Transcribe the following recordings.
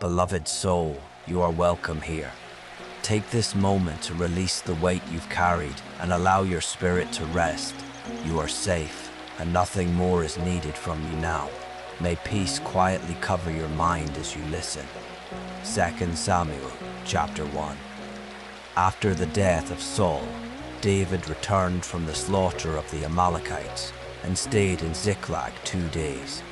Beloved soul, you are welcome here. Take this moment to release the weight you've carried and allow your spirit to rest. You are safe, and nothing more is needed from you now. May peace quietly cover your mind as you listen. 2 Samuel chapter 1. After the death of Saul, David returned from the slaughter of the Amalekites and stayed in Ziklag 2 days.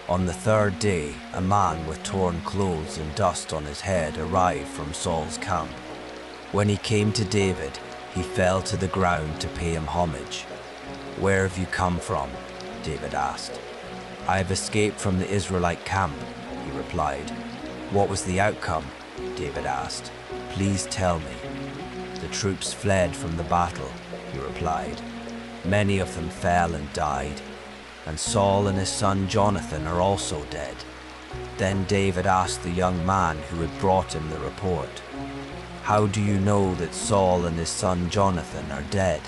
On the third day, a man with torn clothes and dust on his head arrived from Saul's camp. When he came to David, he fell to the ground to pay him homage. "Where have you come from?" David asked. "I have escaped from the Israelite camp," he replied. "What was the outcome?" David asked. "Please tell me." "The troops fled from the battle," he replied. "Many of them fell and died, and Saul and his son Jonathan are also dead." Then David asked the young man who had brought him the report, "How do you know that Saul and his son Jonathan are dead?"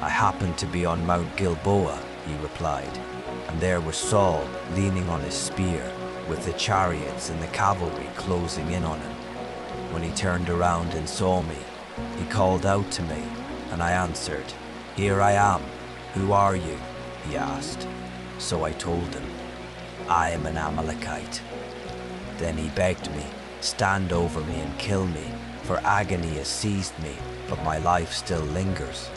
"I happened to be on Mount Gilboa," he replied, "and there was Saul leaning on his spear, with the chariots and the cavalry closing in on him. When he turned around and saw me, he called out to me, and I answered, 'Here I am. Who are you?' he asked. So I told him, 'I am an Amalekite.' Then he begged me, 'Stand over me and kill me, for agony has seized me, but my life still lingers.'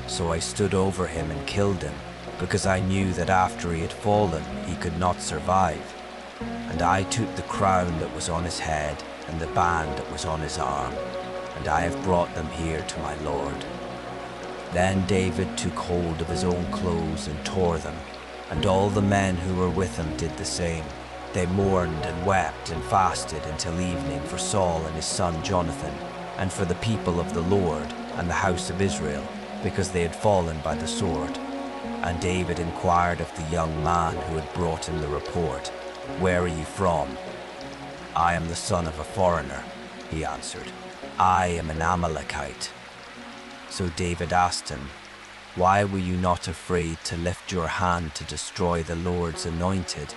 So I stood over him and killed him, because I knew that after he had fallen, he could not survive. And I took the crown that was on his head and the band that was on his arm, and I have brought them here to my Lord." Then David took hold of his own clothes and tore them, and all the men who were with him did the same. They mourned and wept and fasted until evening for Saul and his son Jonathan, and for the people of the Lord and the house of Israel, because they had fallen by the sword. And David inquired of the young man who had brought him the report, "Where are you from?" "I am the son of a foreigner," he answered. "I am an Amalekite." So David asked him, "Why were you not afraid to lift your hand to destroy the Lord's anointed?"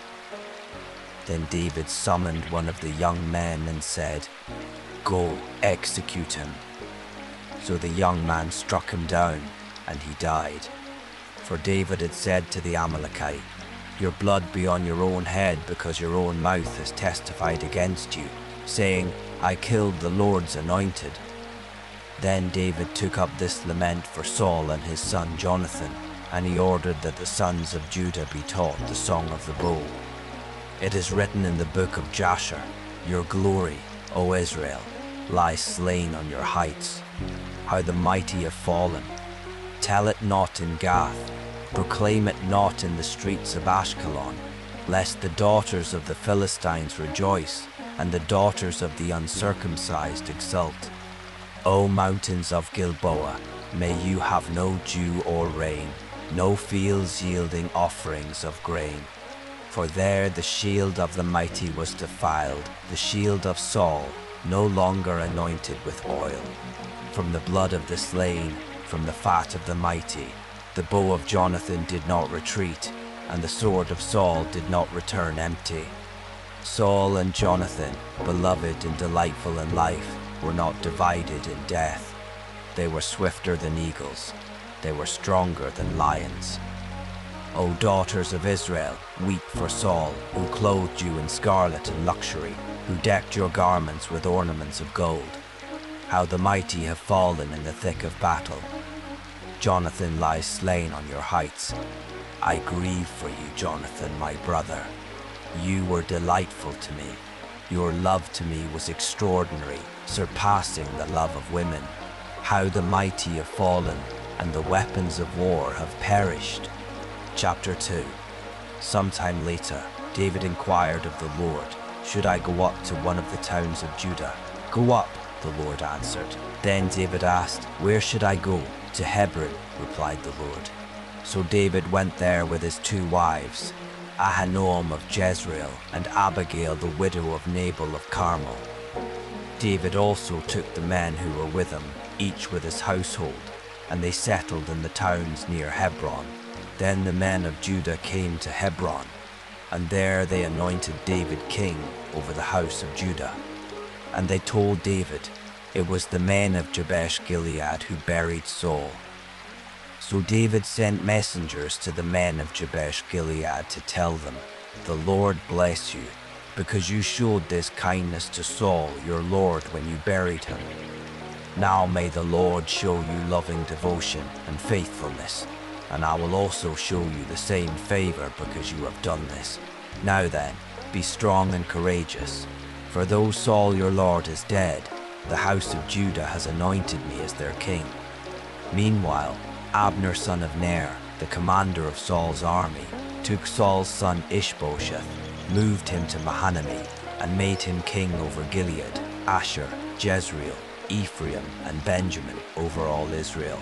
Then David summoned one of the young men and said, "Go, execute him." So the young man struck him down, and he died. For David had said to the Amalekite, "Your blood be on your own head, because your own mouth has testified against you, saying, 'I killed the Lord's anointed.'" Then David took up this lament for Saul and his son Jonathan, and he ordered that the sons of Judah be taught the song of the bow. It is written in the book of Jasher, "Your glory, O Israel, lies slain on your heights. How the mighty have fallen. Tell it not in Gath, proclaim it not in the streets of Ashkelon, lest the daughters of the Philistines rejoice, and the daughters of the uncircumcised exult. O mountains of Gilboa, may you have no dew or rain, no fields yielding offerings of grain. For there the shield of the mighty was defiled, the shield of Saul, no longer anointed with oil. From the blood of the slain, from the fat of the mighty, the bow of Jonathan did not retreat, and the sword of Saul did not return empty. Saul and Jonathan, beloved and delightful in life, were not divided in death. They were swifter than eagles. They were stronger than lions. O daughters of Israel, weep for Saul, who clothed you in scarlet and luxury, who decked your garments with ornaments of gold. How the mighty have fallen in the thick of battle. Jonathan lies slain on your heights. I grieve for you, Jonathan, my brother. You were delightful to me. Your love to me was extraordinary, surpassing the love of women. How the mighty have fallen, and the weapons of war have perished. Chapter 2. Sometime later, David inquired of the Lord, "Should I go up to one of the towns of Judah?" "Go up," the Lord answered. Then David asked, "Where should I go?" "To Hebron," replied the Lord. So David went there with his 2 wives, Ahinoam of Jezreel and Abigail the widow of Nabal of Carmel. David also took the men who were with him, each with his household, and they settled in the towns near Hebron. Then the men of Judah came to Hebron, and there they anointed David king over the house of Judah. And they told David it was the men of Jabesh Gilead who buried Saul. So David sent messengers to the men of Jabesh Gilead to tell them, "The Lord bless you, because you showed this kindness to Saul your Lord when you buried him. Now may the Lord show you loving devotion and faithfulness, and I will also show you the same favor because you have done this. Now then, be strong and courageous, for though Saul your Lord is dead, the house of Judah has anointed me as their king." Meanwhile, Abner son of Ner, the commander of Saul's army, took Saul's son Ishbosheth, moved him to Mahanaim, and made him king over Gilead, Asher, Jezreel, Ephraim, and Benjamin over all Israel.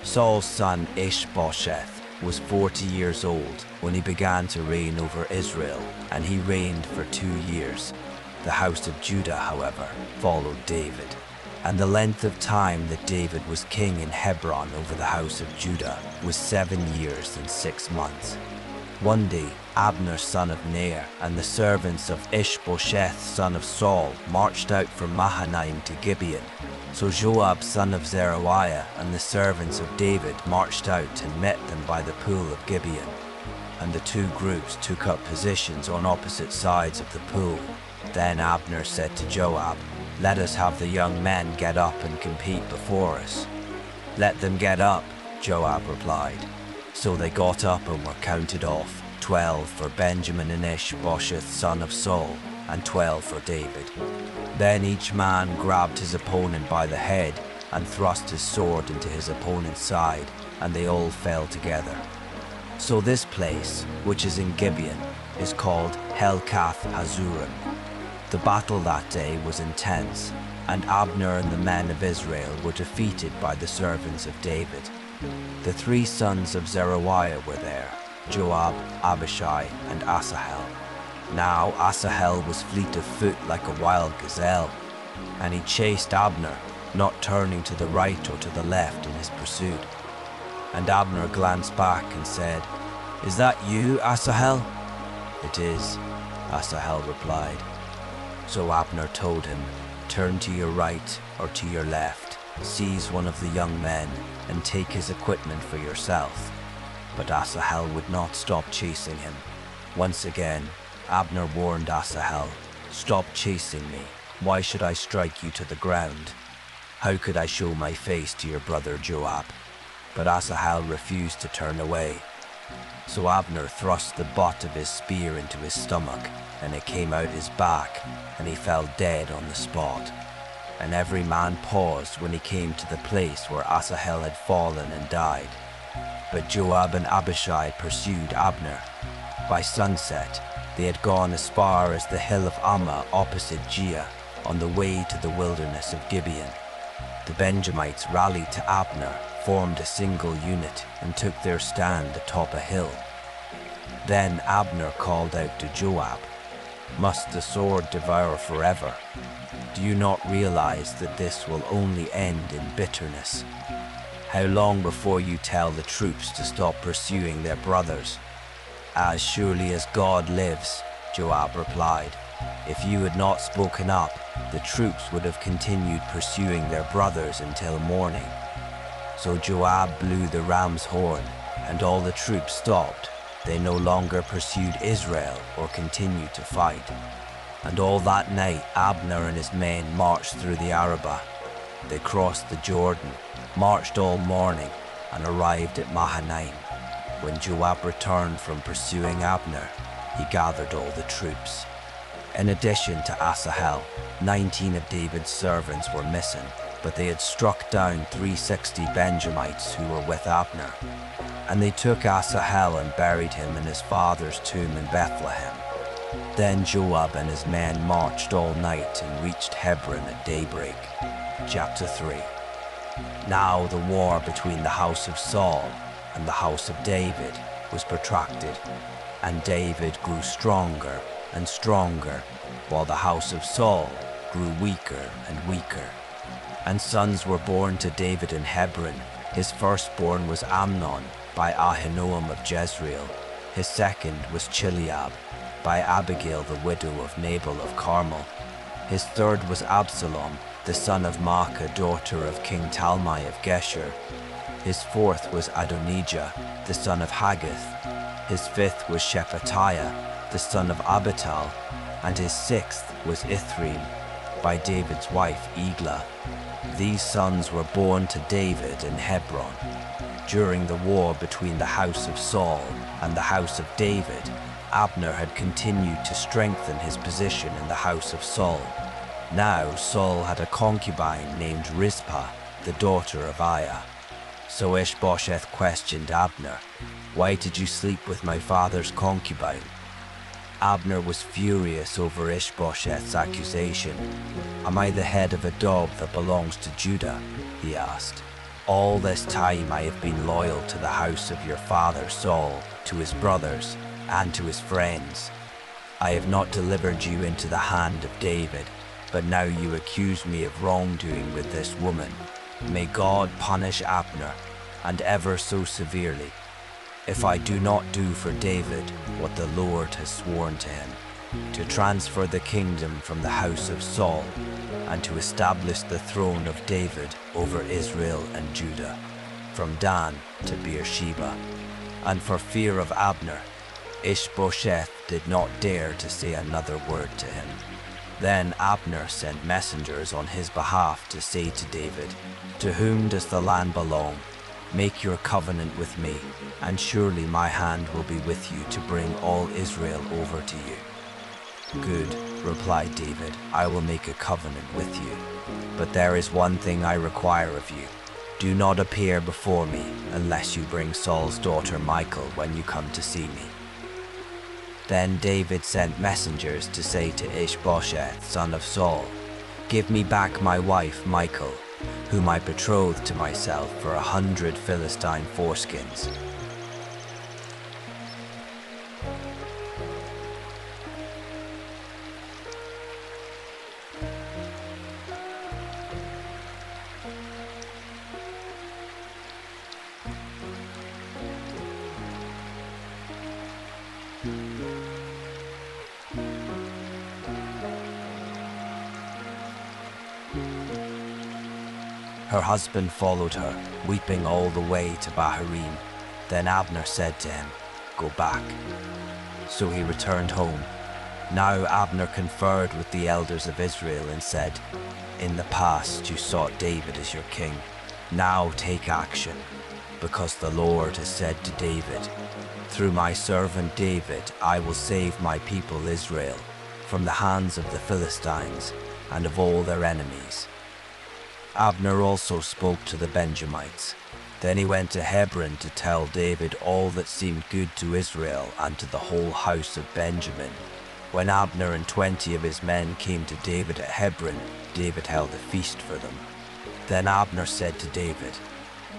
Saul's son Ishbosheth was 40 years old when he began to reign over Israel, and he reigned for 2 years. The house of Judah, however, followed David. And the length of time that David was king in Hebron over the house of Judah was 7 years and 6 months. One day, Abner son of Ner and the servants of Ishbosheth son of Saul marched out from Mahanaim to Gibeon. So Joab son of Zeruiah and the servants of David marched out and met them by the pool of Gibeon. And the two groups took up positions on opposite sides of the pool. Then Abner said to Joab, "Let us have the young men get up and compete before us." "Let them get up," Joab replied. So they got up and were counted off, 12 for Benjamin and Ishbosheth son of Saul, and 12 for David. Then each man grabbed his opponent by the head and thrust his sword into his opponent's side, and they all fell together. So this place, which is in Gibeon, is called Helkath Hazurim. The battle that day was intense, and Abner and the men of Israel were defeated by the servants of David. The 3 sons of Zeruiah were there, Joab, Abishai, and Asahel. Now Asahel was fleet of foot like a wild gazelle, and he chased Abner, not turning to the right or to the left in his pursuit. And Abner glanced back and said, "Is that you, Asahel?" "It is," Asahel replied. So Abner told him, "Turn to your right or to your left, seize one of the young men, and take his equipment for yourself." But Asahel would not stop chasing him. Once again, Abner warned Asahel, "Stop chasing me. Why should I strike you to the ground? How could I show my face to your brother Joab?" But Asahel refused to turn away. So Abner thrust the butt of his spear into his stomach, and it came out his back, and he fell dead on the spot. And every man paused when he came to the place where Asahel had fallen and died. But Joab and Abishai pursued Abner. By sunset, they had gone as far as the hill of Ammah opposite Giah, on the way to the wilderness of Gibeon. The Benjamites rallied to Abner, formed a single unit, and took their stand atop a hill. Then Abner called out to Joab, "Must the sword devour forever? Do you not realize that this will only end in bitterness? How long before you tell the troops to stop pursuing their brothers?" "As surely as God lives," Joab replied, "if you had not spoken up, the troops would have continued pursuing their brothers until morning." So Joab blew the ram's horn, and all the troops stopped. They no longer pursued Israel or continued to fight. And all that night Abner and his men marched through the Arabah. They crossed the Jordan, marched all morning, and arrived at Mahanaim. When Joab returned from pursuing Abner, he gathered all the troops. In addition to Asahel, 19 of David's servants were missing, but they had struck down 360 Benjamites who were with Abner. And they took Asahel and buried him in his father's tomb in Bethlehem. Then Joab and his men marched all night and reached Hebron at daybreak. Chapter 3. Now the war between the house of Saul and the house of David was protracted, and David grew stronger and stronger, while the house of Saul grew weaker and weaker. And sons were born to David in Hebron. His firstborn was Amnon by Ahinoam of Jezreel. His second was Chileab, by Abigail the widow of Nabal of Carmel. His third was Absalom, the son of Maacah, daughter of King Talmai of Geshur. His fourth was Adonijah, the son of Haggith. His fifth was Shephatiah, the son of Abital, and his sixth was Ithream, by David's wife Eglah. These sons were born to David in Hebron. During the war between the house of Saul and the house of David, Abner had continued to strengthen his position in the house of Saul. Now Saul had a concubine named Rizpah, the daughter of Aiah. So Ishbosheth questioned Abner, "Why did you sleep with my father's concubine?" Abner was furious over Ishbosheth's accusation. "Am I the head of a dog that belongs to Judah?" he asked. "All this time I have been loyal to the house of your father Saul, to his brothers, and to his friends. I have not delivered you into the hand of David, but now you accuse me of wrongdoing with this woman. May God punish Abner, and ever so severely, if I do not do for David what the Lord has sworn to him, to transfer the kingdom from the house of Saul, and to establish the throne of David over Israel and Judah, from Dan to Beersheba." And for fear of Abner, Ishbosheth did not dare to say another word to him. Then Abner sent messengers on his behalf to say to David, "To whom does the land belong? Make your covenant with me, and surely my hand will be with you to bring all Israel over to you." "Good," replied David, "I will make a covenant with you. But there is one thing I require of you. Do not appear before me unless you bring Saul's daughter Michal when you come to see me." Then David sent messengers to say to Ishbosheth, son of Saul, "Give me back my wife Michal, whom I betrothed to myself for 100 Philistine foreskins." Her husband followed her, weeping all the way to Bahurim. Then Abner said to him, "Go back." So he returned home. Now Abner conferred with the elders of Israel and said, "In the past you sought David as your king. Now take action, because the Lord has said to David, 'Through my servant David I will save my people Israel from the hands of the Philistines and of all their enemies.'" Abner also spoke to the Benjamites. Then he went to Hebron to tell David all that seemed good to Israel and to the whole house of Benjamin. When Abner and 20 of his men came to David at Hebron, David held a feast for them. Then Abner said to David,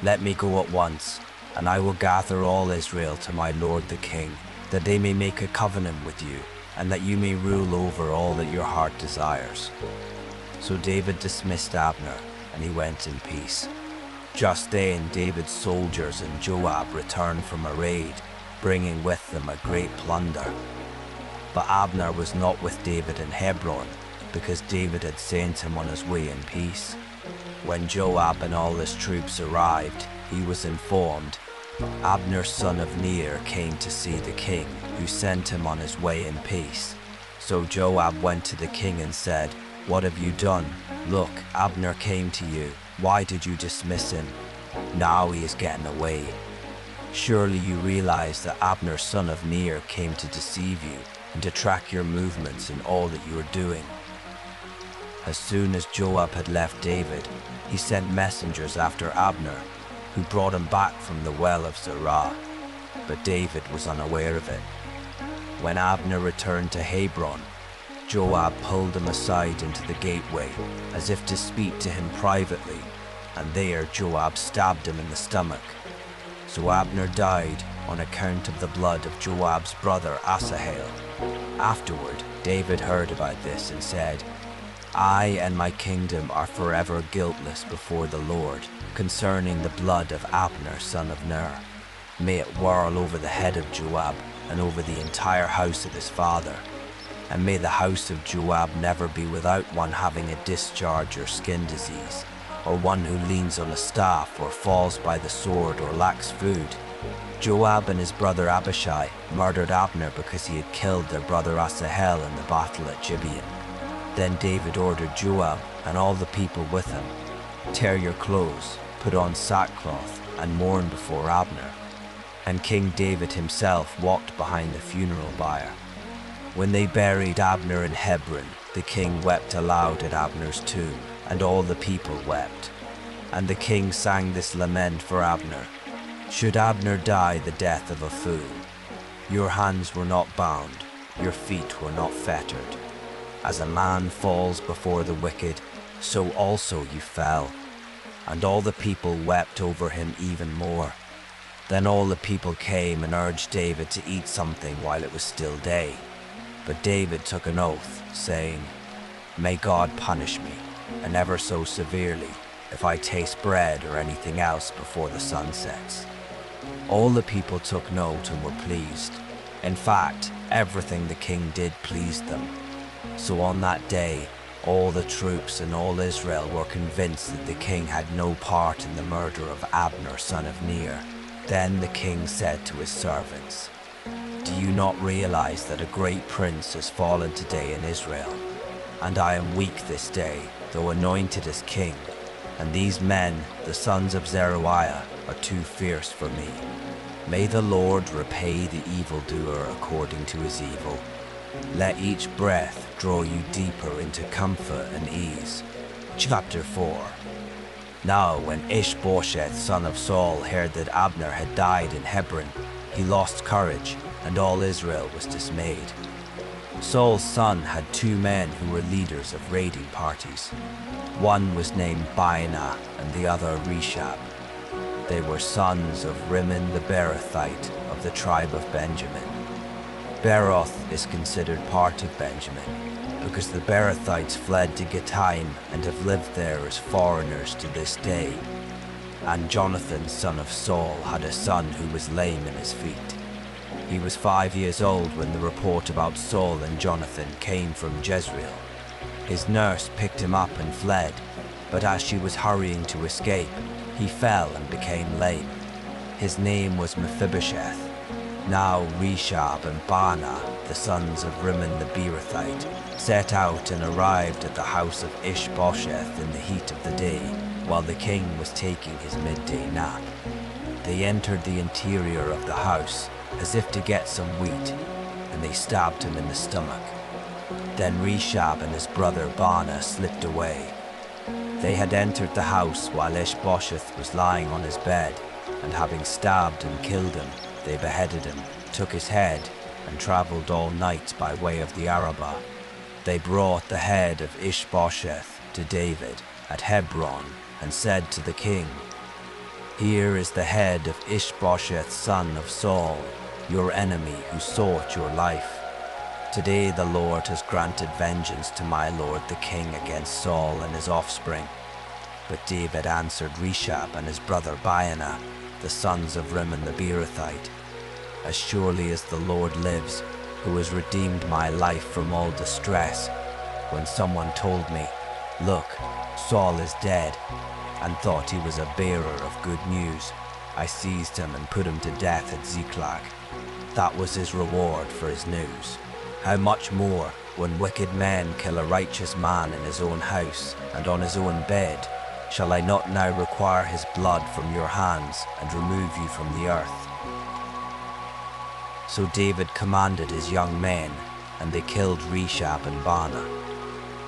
"Let me go at once, and I will gather all Israel to my lord the king, that they may make a covenant with you, and that you may rule over all that your heart desires." So David dismissed Abner, and he went in peace. Just then David's soldiers and Joab returned from a raid, bringing with them a great plunder. But Abner was not with David in Hebron, because David had sent him on his way in peace. When Joab and all his troops arrived, he was informed, "Abner son of Ner came to see the king, who sent him on his way in peace." So Joab went to the king and said, "What have you done? Look, Abner came to you. Why did you dismiss him? Now he is getting away. Surely you realize that Abner son of Ner came to deceive you and to track your movements in all that you are doing." As soon as Joab had left David, he sent messengers after Abner, who brought him back from the well of Zerah. But David was unaware of it. When Abner returned to Hebron, Joab pulled him aside into the gateway, as if to speak to him privately, and there Joab stabbed him in the stomach. So Abner died on account of the blood of Joab's brother Asahel. Afterward, David heard about this and said, "I and my kingdom are forever guiltless before the Lord concerning the blood of Abner son of Ner. May it whirl over the head of Joab, and over the entire house of his father. And may the house of Joab never be without one having a discharge or skin disease, or one who leans on a staff or falls by the sword or lacks food. Joab and his brother Abishai murdered Abner because he had killed their brother Asahel in the battle at Gibeon. Then David ordered Joab and all the people with him, "Tear your clothes, put on sackcloth, and mourn before Abner." And King David himself walked behind the funeral bier. When they buried Abner in Hebron, the king wept aloud at Abner's tomb, and all the people wept. And the king sang this lament for Abner: "Should Abner die the death of a fool? Your hands were not bound, your feet were not fettered. As a man falls before the wicked, so also you fell." And all the people wept over him even more. Then all the people came and urged David to eat something while it was still day. But David took an oath, saying, "May God punish me, and ever so severely, if I taste bread or anything else before the sun sets." All the people took note and were pleased. In fact, everything the king did pleased them. So on that day, all the troops and all Israel were convinced that the king had no part in the murder of Abner, son of Ner. Then the king said to his servants, "Do you not realize that a great prince has fallen today in Israel? And I am weak this day, though anointed as king. And these men, the sons of Zeruiah, are too fierce for me. May the Lord repay the evildoer according to his evil. Let each breath draw you deeper into comfort and ease." Chapter 4. Now when Ishbosheth, son of Saul, heard that Abner had died in Hebron, he lost courage, and all Israel was dismayed. Saul's son had 2 men who were leaders of raiding parties. One was named Baanah and the other Reshab. They were sons of Rimmon the Beerothite of the tribe of Benjamin. Beeroth is considered part of Benjamin because the Beerothites fled to Gittaim and have lived there as foreigners to this day. And Jonathan, son of Saul, had a son who was lame in his feet. He was 5 years old when the report about Saul and Jonathan came from Jezreel. His nurse picked him up and fled, but as she was hurrying to escape, he fell and became lame. His name was Mephibosheth. Now Reshab and Baanah, the sons of Rimmon the Beerothite, set out and arrived at the house of Ishbosheth in the heat of the day, while the king was taking his midday nap. They entered the interior of the house as if to get some wheat, and they stabbed him in the stomach. Then Reshab and his brother Baanah slipped away. They had entered the house while Ishbosheth was lying on his bed, and having stabbed and killed him, they beheaded him, took his head, and travelled all night by way of the Arabah. They brought the head of Ishbosheth to David at Hebron, and said to the king, "Here is the head of Ishbosheth, son of Saul, your enemy who sought your life. Today the Lord has granted vengeance to my lord the king against Saul and his offspring." But David answered Reshab and his brother Baanah, the sons of Rimmon the Beerothite, "As surely as the Lord lives, who has redeemed my life from all distress, when someone told me, 'Look, Saul is dead,' and thought he was a bearer of good news, I seized him and put him to death at Ziklag. That was his reward for his news. How much more, when wicked men kill a righteous man in his own house and on his own bed, shall I not now require his blood from your hands and remove you from the earth?" So David commanded his young men, and they killed Reshab and Baanah.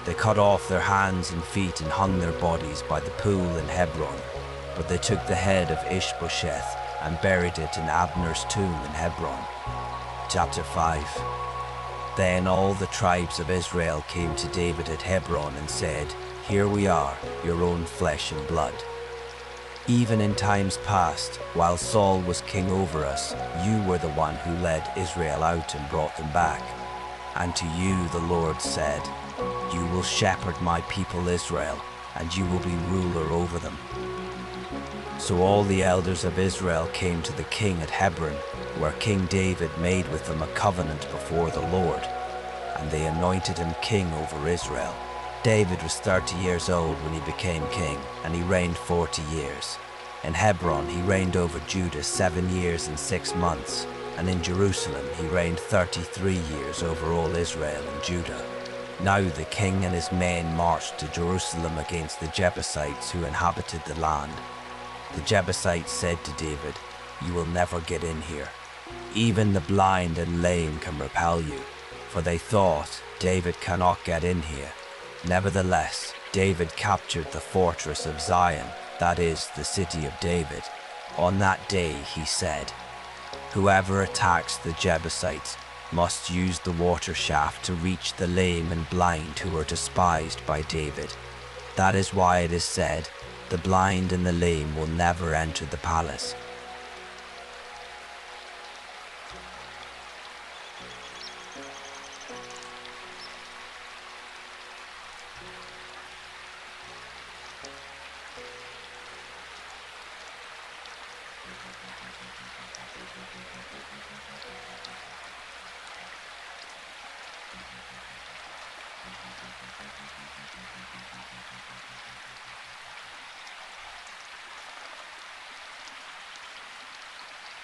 They cut off their hands and feet and hung their bodies by the pool in Hebron, but they took the head of Ishbosheth and buried it in Abner's tomb in Hebron. Chapter 5. Then all the tribes of Israel came to David at Hebron and said, "Here we are, your own flesh and blood. Even in times past, while Saul was king over us, you were the one who led Israel out and brought them back. And to you the Lord said, 'You will shepherd my people Israel, and you will be ruler over them.'" So all the elders of Israel came to the king at Hebron, where King David made with them a covenant before the Lord, and they anointed him king over Israel. David was 30 years old when he became king, and he reigned 40 years. In Hebron he reigned over Judah 7 years and 6 months, and in Jerusalem he reigned 33 years over all Israel and Judah. Now the king and his men marched to Jerusalem against the Jebusites who inhabited the land. The Jebusites said to David, "You will never get in here. Even the blind and lame can repel you." For they thought, "David cannot get in here." Nevertheless, David captured the fortress of Zion, that is, the city of David. On that day he said, "Whoever attacks the Jebusites must use the water shaft to reach the lame and blind who are despised by David." That is why it is said, "The blind and the lame will never enter the palace."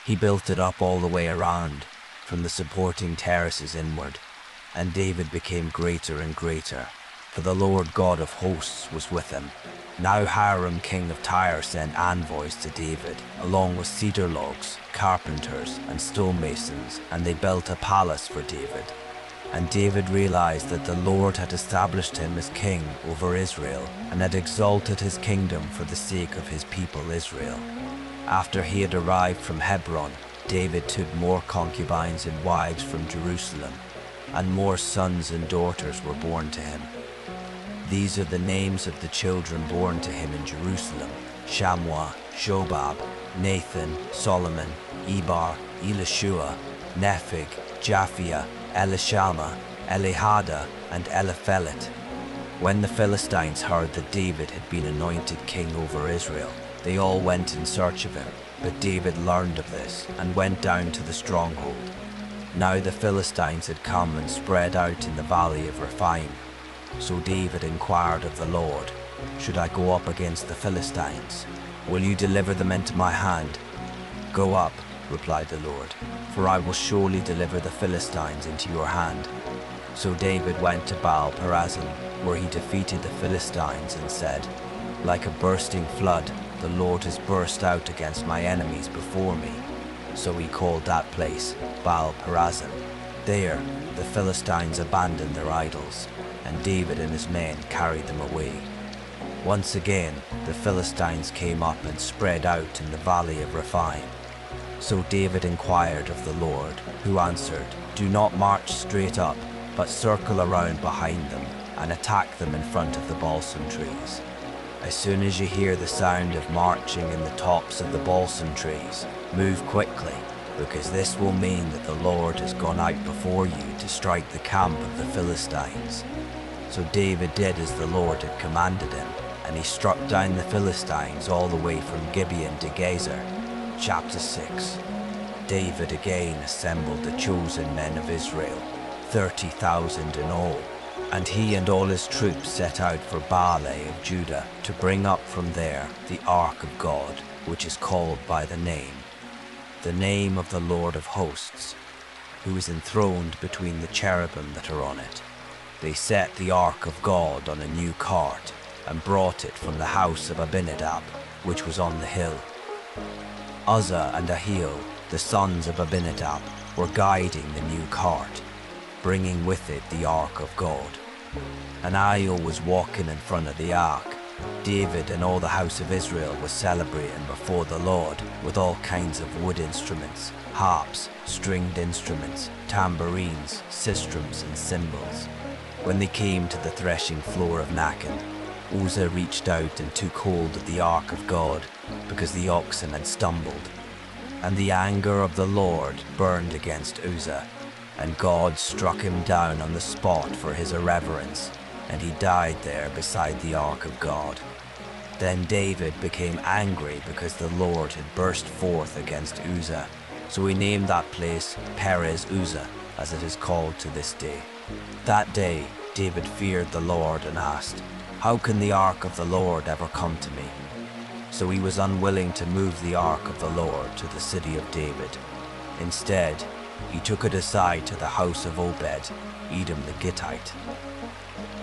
He built it up all the way around, from the supporting terraces inward, and David became greater and greater, for the Lord God of hosts was with him. Now Hiram king of Tyre sent envoys to David, along with cedar logs, carpenters, and stonemasons, and they built a palace for David. And David realized that the Lord had established him as king over Israel, and had exalted his kingdom for the sake of his people Israel. After he had arrived from Hebron, David took more concubines and wives from Jerusalem, and more sons and daughters were born to him. These are the names of the children born to him in Jerusalem: Shammua, Shobab, Nathan, Solomon, Ebar, Elishua, Nepheg, Japhia, Elishama, Elihada, and Eliphelet. When the Philistines heard that David had been anointed king over Israel, they all went in search of him, but David learned of this and went down to the stronghold. Now the Philistines had come and spread out in the valley of Rephaim. So David inquired of the Lord, "Should I go up against the Philistines? Will you deliver them into my hand?" "Go up," replied the Lord, "for I will surely deliver the Philistines into your hand." So David went to Baal-perazim, where he defeated the Philistines and said, "Like a bursting flood, the Lord has burst out against my enemies before me." So he called that place Baal-perazim. There the Philistines abandoned their idols, and David and his men carried them away. Once again the Philistines came up and spread out in the valley of Rephaim. So David inquired of the Lord, who answered, "Do not march straight up, but circle around behind them and attack them in front of the balsam trees. As soon as you hear the sound of marching in the tops of the balsam trees, move quickly, because this will mean that the Lord has gone out before you to strike the camp of the Philistines." So David did as the Lord had commanded him, and he struck down the Philistines all the way from Gibeon to Gezer. Chapter 6. David again assembled the chosen men of Israel, 30,000 in all, and he and all his troops set out for Baalah of Judah to bring up from there the ark of God, which is called by the name of the Lord of hosts, who is enthroned between the cherubim that are on it. They set the ark of God on a new cart and brought it from the house of Abinadab, which was on the hill. Uzzah and Ahio, the sons of Abinadab, were guiding the new cart, bringing with it the ark of God. And Ahio was walking in front of the ark. David and all the house of Israel were celebrating before the Lord with all kinds of wood instruments, harps, stringed instruments, tambourines, sistrums, and cymbals. When they came to the threshing floor of Nacon, Uzzah reached out and took hold of the ark of God, because the oxen had stumbled. And the anger of the Lord burned against Uzzah, and God struck him down on the spot for his irreverence, and he died there beside the ark of God. Then David became angry because the Lord had burst forth against Uzzah. So he named that place Perez Uzzah, as it is called to this day. That day, David feared the Lord and asked, "How can the ark of the Lord ever come to me?" So he was unwilling to move the ark of the Lord to the city of David. Instead, he took it aside to the house of Obed, Edom the Gittite.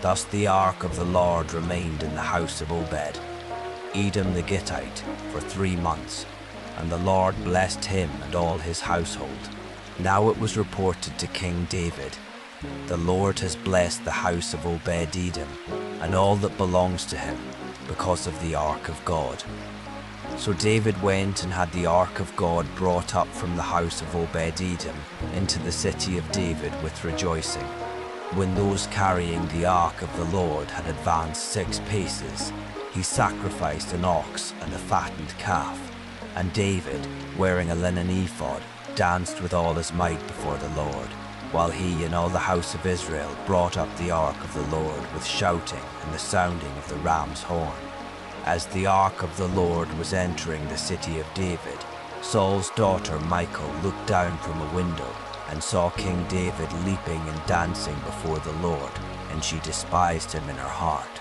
Thus the ark of the Lord remained in the house of Obed, Edom the Gittite, for 3 months, and the Lord blessed him and all his household. Now it was reported to King David, "The Lord has blessed the house of Obed-Edom and all that belongs to him because of the ark of God." So David went and had the ark of God brought up from the house of Obed-Edom into the city of David with rejoicing. When those carrying the ark of the Lord had advanced 6 paces, he sacrificed an ox and a fattened calf, and David, wearing a linen ephod, danced with all his might before the Lord, while he and all the house of Israel brought up the ark of the Lord with shouting and the sounding of the ram's horn. As the ark of the Lord was entering the city of David, Saul's daughter Michal looked down from a window and saw King David leaping and dancing before the Lord, and she despised him in her heart.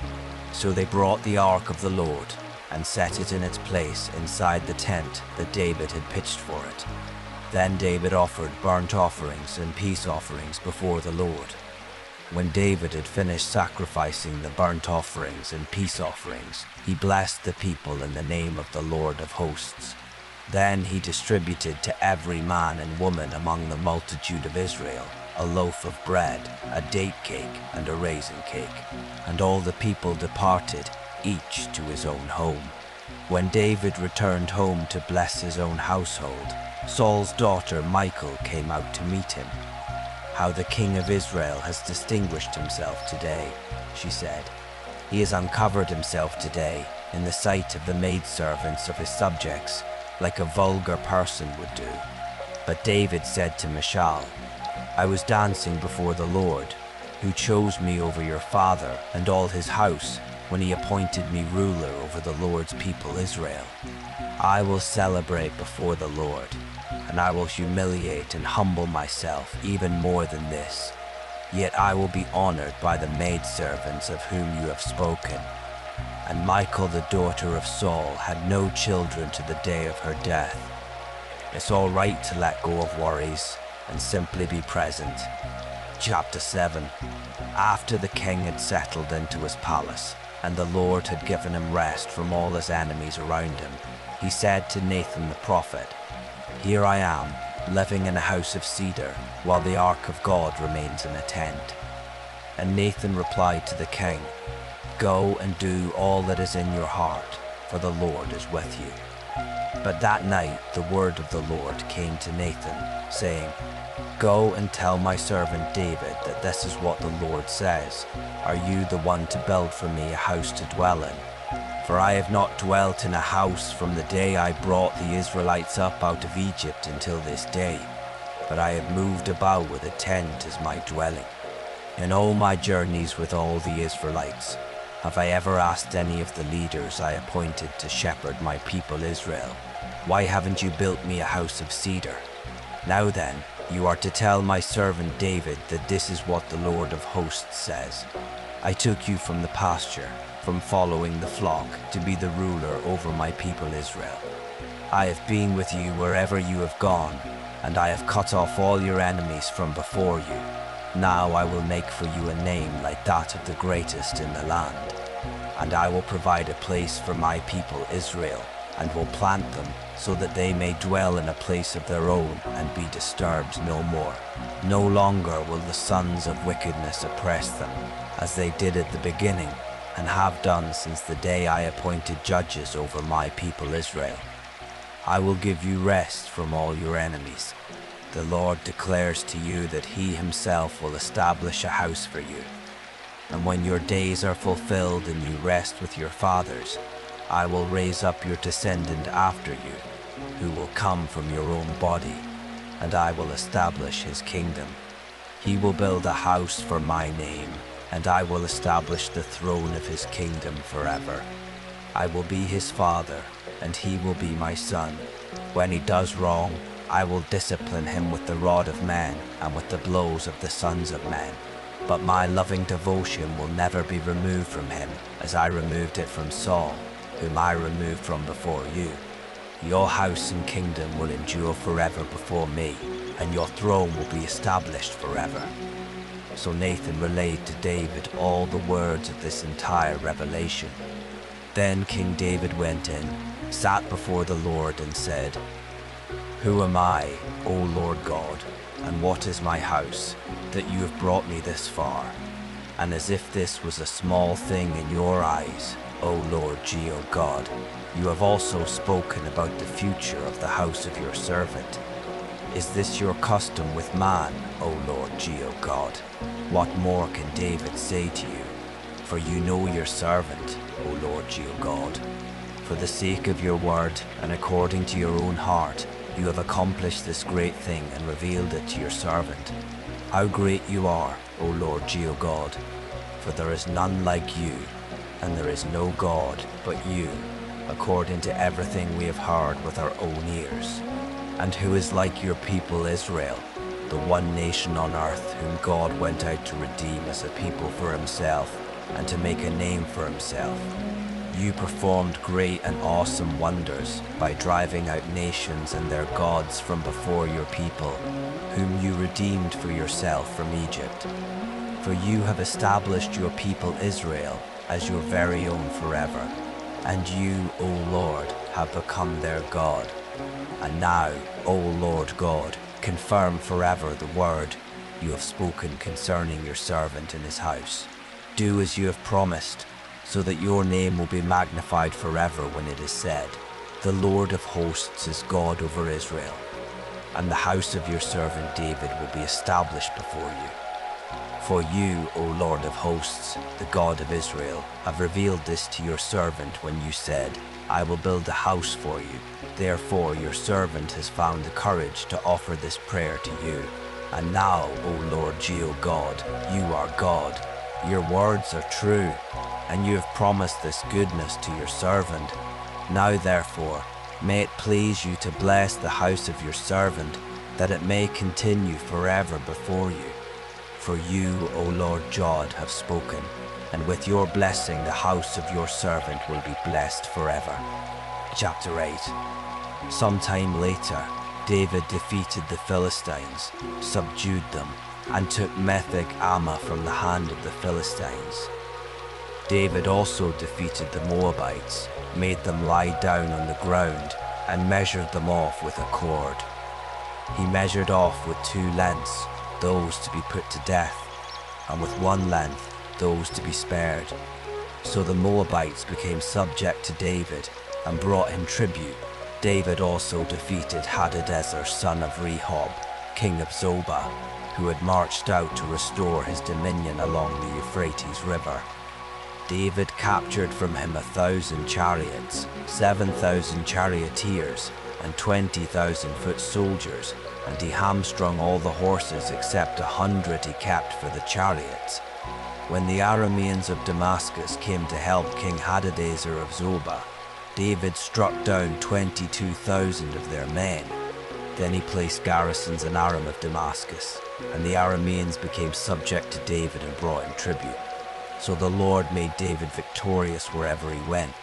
So they brought the ark of the Lord and set it in its place inside the tent that David had pitched for it. Then David offered burnt offerings and peace offerings before the Lord. When David had finished sacrificing the burnt offerings and peace offerings, he blessed the people in the name of the Lord of hosts. Then he distributed to every man and woman among the multitude of Israel a loaf of bread, a date cake, and a raisin cake. And all the people departed, each to his own home. When David returned home to bless his own household, Saul's daughter Michal came out to meet him. "How the king of Israel has distinguished himself today," she said. "He has uncovered himself today in the sight of the maidservants of his subjects, like a vulgar person would do." But David said to Michal, "I was dancing before the Lord, who chose me over your father and all his house when he appointed me ruler over the Lord's people Israel. I will celebrate before the Lord, and I will humiliate and humble myself even more than this. Yet I will be honored by the maidservants of whom you have spoken." And Michal, the daughter of Saul, had no children to the day of her death. It's all right to let go of worries and simply be present. Chapter 7. After the king had settled into his palace, and the Lord had given him rest from all his enemies around him, he said to Nathan the prophet, "Here I am, living in a house of cedar, while the ark of God remains in a tent." And Nathan replied to the king, "Go and do all that is in your heart, for the Lord is with you." But that night the word of the Lord came to Nathan, saying, "Go and tell my servant David that this is what the Lord says. Are you the one to build for me a house to dwell in? For I have not dwelt in a house from the day I brought the Israelites up out of Egypt until this day, but I have moved about with a tent as my dwelling. In all my journeys with all the Israelites, have I ever asked any of the leaders I appointed to shepherd my people Israel, 'Why haven't you built me a house of cedar?' Now then, you are to tell my servant David that this is what the Lord of hosts says. I took you from the pasture, from following the flock, to be the ruler over my people Israel. I have been with you wherever you have gone, and I have cut off all your enemies from before you. Now I will make for you a name like that of the greatest in the land. And I will provide a place for my people Israel, and will plant them so that they may dwell in a place of their own and be disturbed no more. No longer will the sons of wickedness oppress them, as they did at the beginning, and have done since the day I appointed judges over my people Israel. I will give you rest from all your enemies. The Lord declares to you that he himself will establish a house for you. And when your days are fulfilled and you rest with your fathers, I will raise up your descendant after you, who will come from your own body, and I will establish his kingdom. He will build a house for my name, and I will establish the throne of his kingdom forever. I will be his father, and he will be my son. When he does wrong, I will discipline him with the rod of men and with the blows of the sons of men. But my loving devotion will never be removed from him, as I removed it from Saul, whom I removed from before you. Your house and kingdom will endure forever before me, and your throne will be established forever." So Nathan relayed to David all the words of this entire revelation. Then King David went in, sat before the Lord, and said, "Who am I, O Lord God, and what is my house, that you have brought me this far? And as if this was a small thing in your eyes, O Lord Geo God, you have also spoken about the future of the house of your servant. Is this your custom with man, O Lord Geo God? What more can David say to you? For you know your servant, O Lord Geo God. For the sake of your word and according to your own heart, you have accomplished this great thing and revealed it to your servant. How great you are, O Lord Geo God, for there is none like you, and there is no God but you, according to everything we have heard with our own ears. And who is like your people Israel, the one nation on earth whom God went out to redeem as a people for himself and to make a name for himself? You performed great and awesome wonders by driving out nations and their gods from before your people, whom you redeemed for yourself from Egypt. For you have established your people Israel as your very own forever, and you, O Lord, have become their God. And now, O Lord God, confirm forever the word you have spoken concerning your servant and his house. Do as you have promised, so that your name will be magnified forever when it is said, "The Lord of hosts is God over Israel," and the house of your servant David will be established before you. For you, O Lord of hosts, the God of Israel, have revealed this to your servant when you said, "I will build a house for you." Therefore your servant has found the courage to offer this prayer to you. And now, O Lord Geo God, you are God. Your words are true, and you have promised this goodness to your servant. Now therefore, may it please you to bless the house of your servant, that it may continue forever before you. For you, O Lord God, have spoken, and with your blessing the house of your servant will be blessed forever. Chapter 8. Sometime later, David defeated the Philistines, subdued them, and took Metheg Ammah from the hand of the Philistines. David also defeated the Moabites, made them lie down on the ground, and measured them off with a cord. He measured off with 2 lengths those to be put to death, and with 1 length those to be spared. So the Moabites became subject to David and brought him tribute. David also defeated Hadadezer, son of Rehob, king of Zobah, who had marched out to restore his dominion along the Euphrates River. David captured from him 1,000 chariots, 7,000 charioteers, and 20,000 foot soldiers, and he hamstrung all the horses except 100 he kept for the chariots. When the Arameans of Damascus came to help King Hadadezer of Zobah, David struck down 22,000 of their men. Then he placed garrisons in Aram of Damascus, and the Arameans became subject to David and brought him tribute. So the Lord made David victorious wherever he went.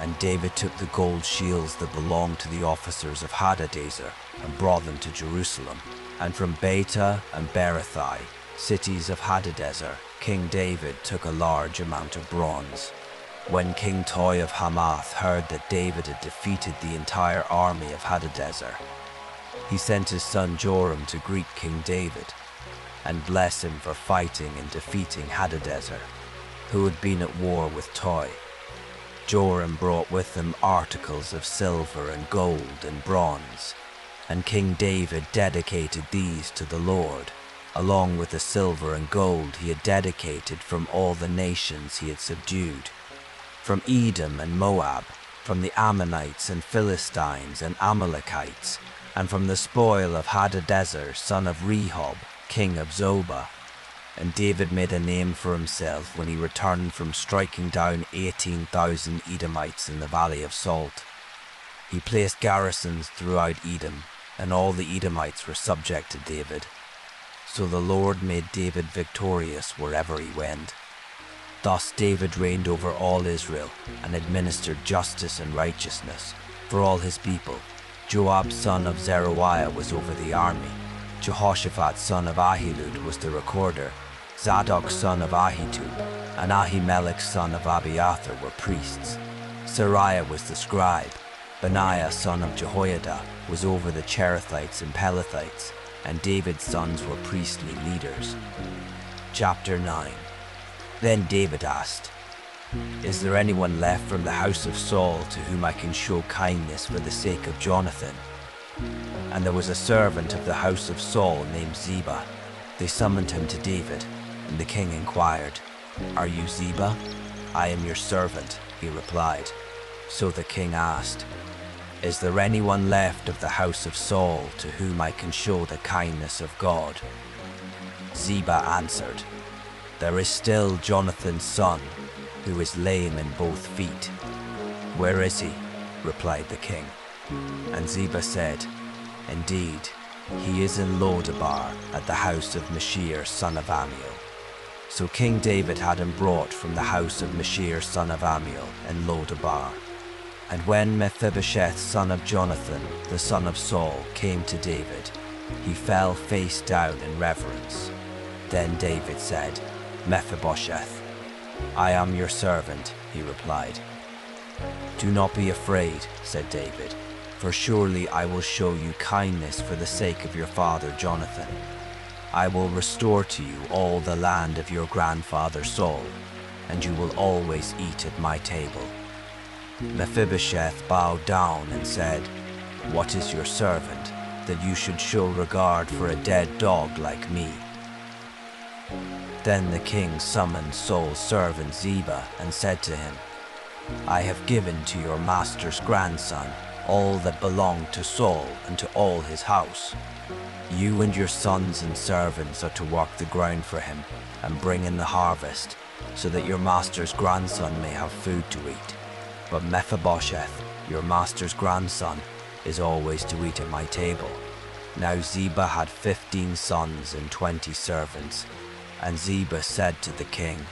And David took the gold shields that belonged to the officers of Hadadezer and brought them to Jerusalem. And from Beta and Berothai, cities of Hadadezer, King David took a large amount of bronze. When King Toi of Hamath heard that David had defeated the entire army of Hadadezer, he sent his son Joram to greet King David and bless him for fighting and defeating Hadadezer, who had been at war with Toi. Joram brought with him articles of silver and gold and bronze, and King David dedicated these to the Lord, along with the silver and gold he had dedicated from all the nations he had subdued, from Edom and Moab, from the Ammonites and Philistines and Amalekites, and from the spoil of Hadadezer, son of Rehob, king of Zobah. And David made a name for himself when he returned from striking down 18,000 Edomites in the Valley of Salt. He placed garrisons throughout Edom, and all the Edomites were subject to David. So the Lord made David victorious wherever he went. Thus David reigned over all Israel and administered justice and righteousness for all his people. Joab son of Zeruiah was over the army. Jehoshaphat son of Ahilud was the recorder. Zadok son of Ahitub and Ahimelech son of Abiathar were priests. Sariah was the scribe. Benaiah son of Jehoiada was over the Cherethites and Pelethites, and David's sons were priestly leaders. Chapter 9. Then David asked, "Is there anyone left from the house of Saul to whom I can show kindness for the sake of Jonathan?" And there was a servant of the house of Saul named Ziba. They summoned him to David, and the king inquired, "Are you Ziba?" "I am your servant," he replied. So the king asked, "Is there anyone left of the house of Saul to whom I can show the kindness of God?" Ziba answered, "There is still Jonathan's son, who is lame in both feet." "Where is he?" replied the king. And Ziba said, "Indeed, he is in Lodabar at the house of Meshir son of Amiel." So King David had him brought from the house of Meshir son of Amiel in Lodabar. And when Mephibosheth son of Jonathan, the son of Saul, came to David, he fell face down in reverence. Then David said, "Mephibosheth." "I am your servant," he replied. "Do not be afraid," said David, "for surely I will show you kindness for the sake of your father Jonathan. I will restore to you all the land of your grandfather Saul, and you will always eat at my table." Mephibosheth bowed down and said, "What is your servant, that you should show regard for a dead dog like me?" Then the king summoned Saul's servant Ziba and said to him, "I have given to your master's grandson all that belonged to Saul and to all his house. You and your sons and servants are to work the ground for him and bring in the harvest, so that your master's grandson may have food to eat. But Mephibosheth, your master's grandson, is always to eat at my table." Now Ziba had 15 sons and 20 servants, and Ziba said to the king,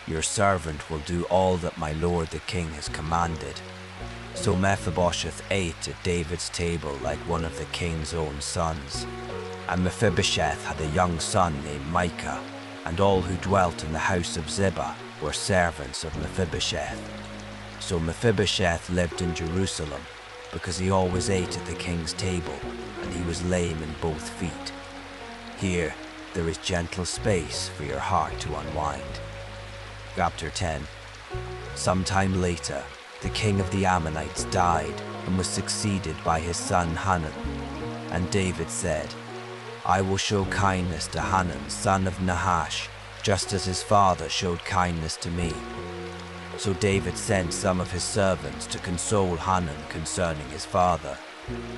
"Your servant will do all that my lord the king has commanded." So Mephibosheth ate at David's table like one of the king's own sons. And Mephibosheth had a young son named Micah, and all who dwelt in the house of Ziba were servants of Mephibosheth. So Mephibosheth lived in Jerusalem, because he always ate at the king's table, and he was lame in both feet. Here there is gentle space for your heart to unwind. Chapter 10. Sometime later, the king of the Ammonites died and was succeeded by his son Hanun. And David said, "I will show kindness to Hanun, son of Nahash, just as his father showed kindness to me." So David sent some of his servants to console Hanun concerning his father.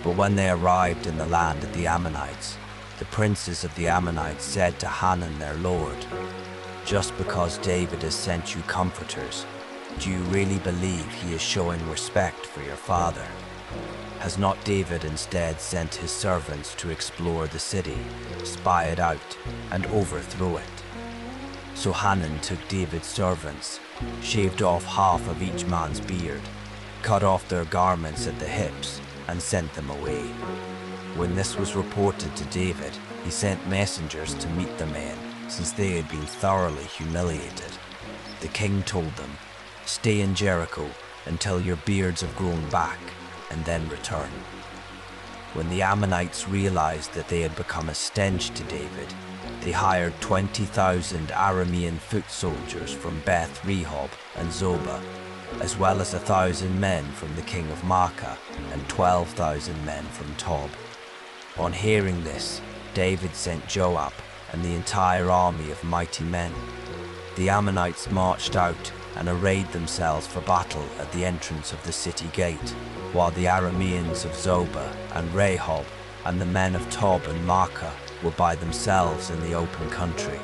But when they arrived in the land of the Ammonites, the princes of the Ammonites said to Hanun their lord, "Just because David has sent you comforters, do you really believe he is showing respect for your father? Has not David instead sent his servants to explore the city, spy it out, and overthrow it?" So Hanun took David's servants, shaved off half of each man's beard, cut off their garments at the hips, and sent them away. When this was reported to David, he sent messengers to meet the men, since they had been thoroughly humiliated. The king told them, "Stay in Jericho until your beards have grown back, and then return." When the Ammonites realized that they had become a stench to David, they hired 20,000 Aramean foot soldiers from Beth Rehob and Zobah, as well as 1,000 men from the king of Maacah and 12,000 men from Tob. On hearing this, David sent Joab and the entire army of mighty men. The Ammonites marched out and arrayed themselves for battle at the entrance of the city gate, while the Arameans of Zobah and Rehob and the men of Tob and Maacah were by themselves in the open country.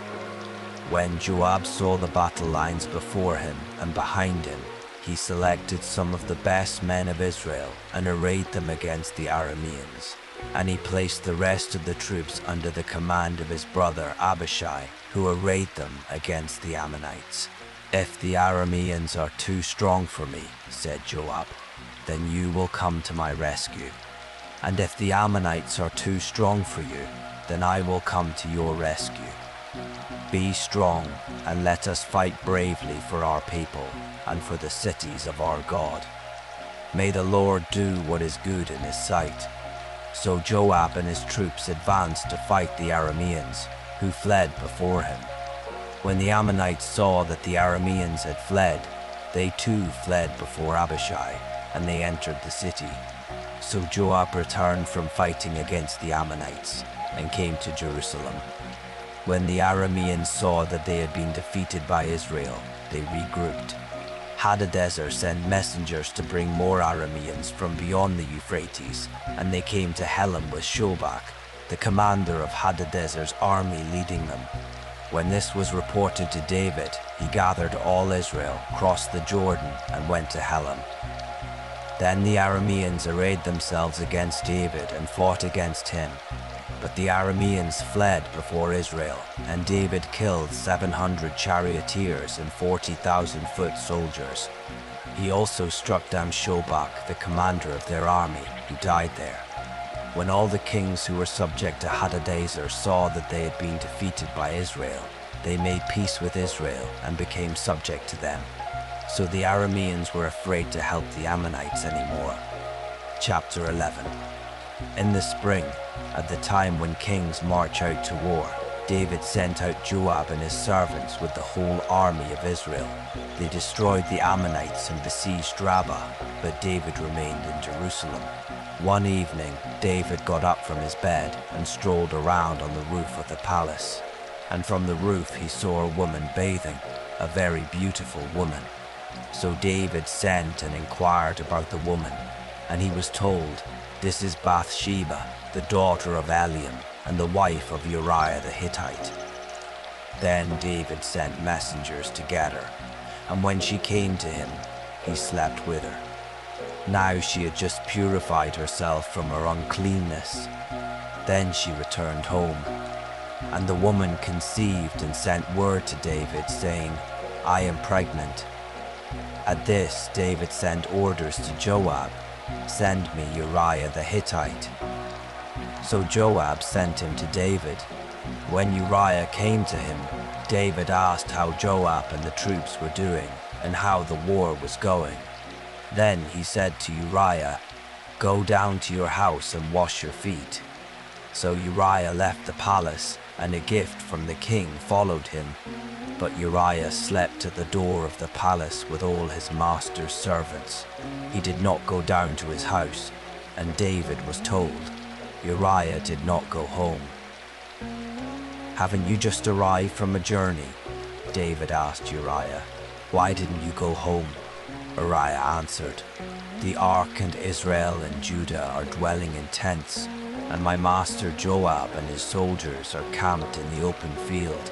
When Joab saw the battle lines before him and behind him, he selected some of the best men of Israel and arrayed them against the Arameans. And he placed the rest of the troops under the command of his brother Abishai, who arrayed them against the Ammonites. "If the Arameans are too strong for me," said Joab, "then you will come to my rescue. And if the Ammonites are too strong for you, then I will come to your rescue. Be strong, and let us fight bravely for our people and for the cities of our God. May the Lord do what is good in his sight." So Joab and his troops advanced to fight the Arameans, who fled before him. When the Ammonites saw that the Arameans had fled, they too fled before Abishai, and they entered the city. So Joab returned from fighting against the Ammonites and came to Jerusalem. When the Arameans saw that they had been defeated by Israel, they regrouped. Hadadezer sent messengers to bring more Arameans from beyond the Euphrates, and they came to Helam with Shobach, the commander of Hadadezer's army, leading them. When this was reported to David, he gathered all Israel, crossed the Jordan, and went to Helam. Then the Arameans arrayed themselves against David and fought against him. But the Arameans fled before Israel, and David killed 700 charioteers and 40,000 foot soldiers. He also struck down Shobach, the commander of their army, who died there. When all the kings who were subject to Hadadezer saw that they had been defeated by Israel, they made peace with Israel and became subject to them. So the Arameans were afraid to help the Ammonites anymore. Chapter 11. In the spring, at the time when kings march out to war, David sent out Joab and his servants with the whole army of Israel. They destroyed the Ammonites and besieged Rabbah, but David remained in Jerusalem. One evening, David got up from his bed and strolled around on the roof of the palace. And from the roof he saw a woman bathing, a very beautiful woman. So David sent and inquired about the woman, and he was told, "This is Bathsheba, the daughter of Eliam, and the wife of Uriah the Hittite." Then David sent messengers to get her, and when she came to him, he slept with her. Now she had just purified herself from her uncleanness. Then she returned home, and the woman conceived and sent word to David, saying, "I am pregnant." At this, David sent orders to Joab, "Send me Uriah the Hittite." So Joab sent him to David. When Uriah came to him, David asked how Joab and the troops were doing and how the war was going. Then he said to Uriah, "Go down to your house and wash your feet." So Uriah left the palace, and a gift from the king followed him. But Uriah slept at the door of the palace with all his master's servants. He did not go down to his house, and David was told, "Uriah did not go home." "Haven't you just arrived from a journey?" David asked Uriah. "Why didn't you go home?" Uriah answered, "The ark and Israel and Judah are dwelling in tents, and my master Joab and his soldiers are camped in the open field.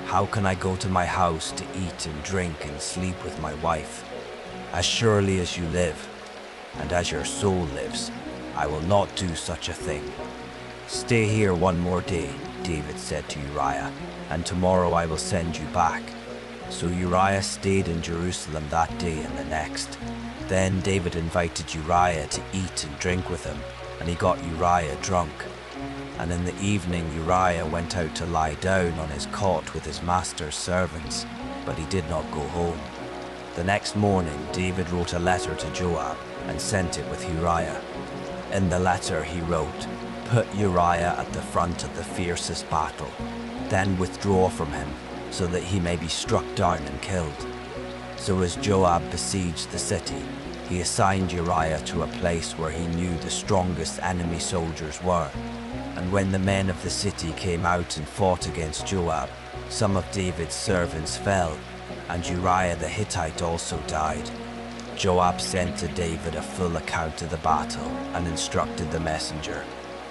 How can I go to my house to eat and drink and sleep with my wife? As surely as you live, and as your soul lives, I will not do such a thing." "Stay here one more day," David said to Uriah, "and tomorrow I will send you back." So Uriah stayed in Jerusalem that day and the next. Then David invited Uriah to eat and drink with him, and he got Uriah drunk. And in the evening Uriah went out to lie down on his cot with his master's servants, but he did not go home. The next morning David wrote a letter to Joab and sent it with Uriah. In the letter he wrote, "Put Uriah at the front of the fiercest battle, then withdraw from him, so that he may be struck down and killed." So as Joab besieged the city, he assigned Uriah to a place where he knew the strongest enemy soldiers were. And when the men of the city came out and fought against Joab, some of David's servants fell, and Uriah the Hittite also died. Joab sent to David a full account of the battle and instructed the messenger,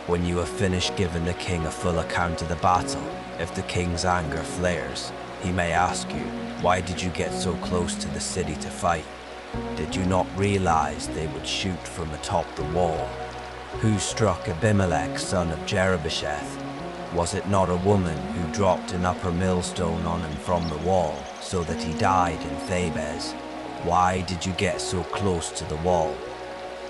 "When you have finished giving the king a full account of the battle, if the king's anger flares, he may ask you, 'Why did you get so close to the city to fight? Did you not realize they would shoot from atop the wall?' Who struck Abimelech, son of Jerubbesheth? Was it not a woman who dropped an upper millstone on him from the wall, so that he died in Thebez? Why did you get so close to the wall?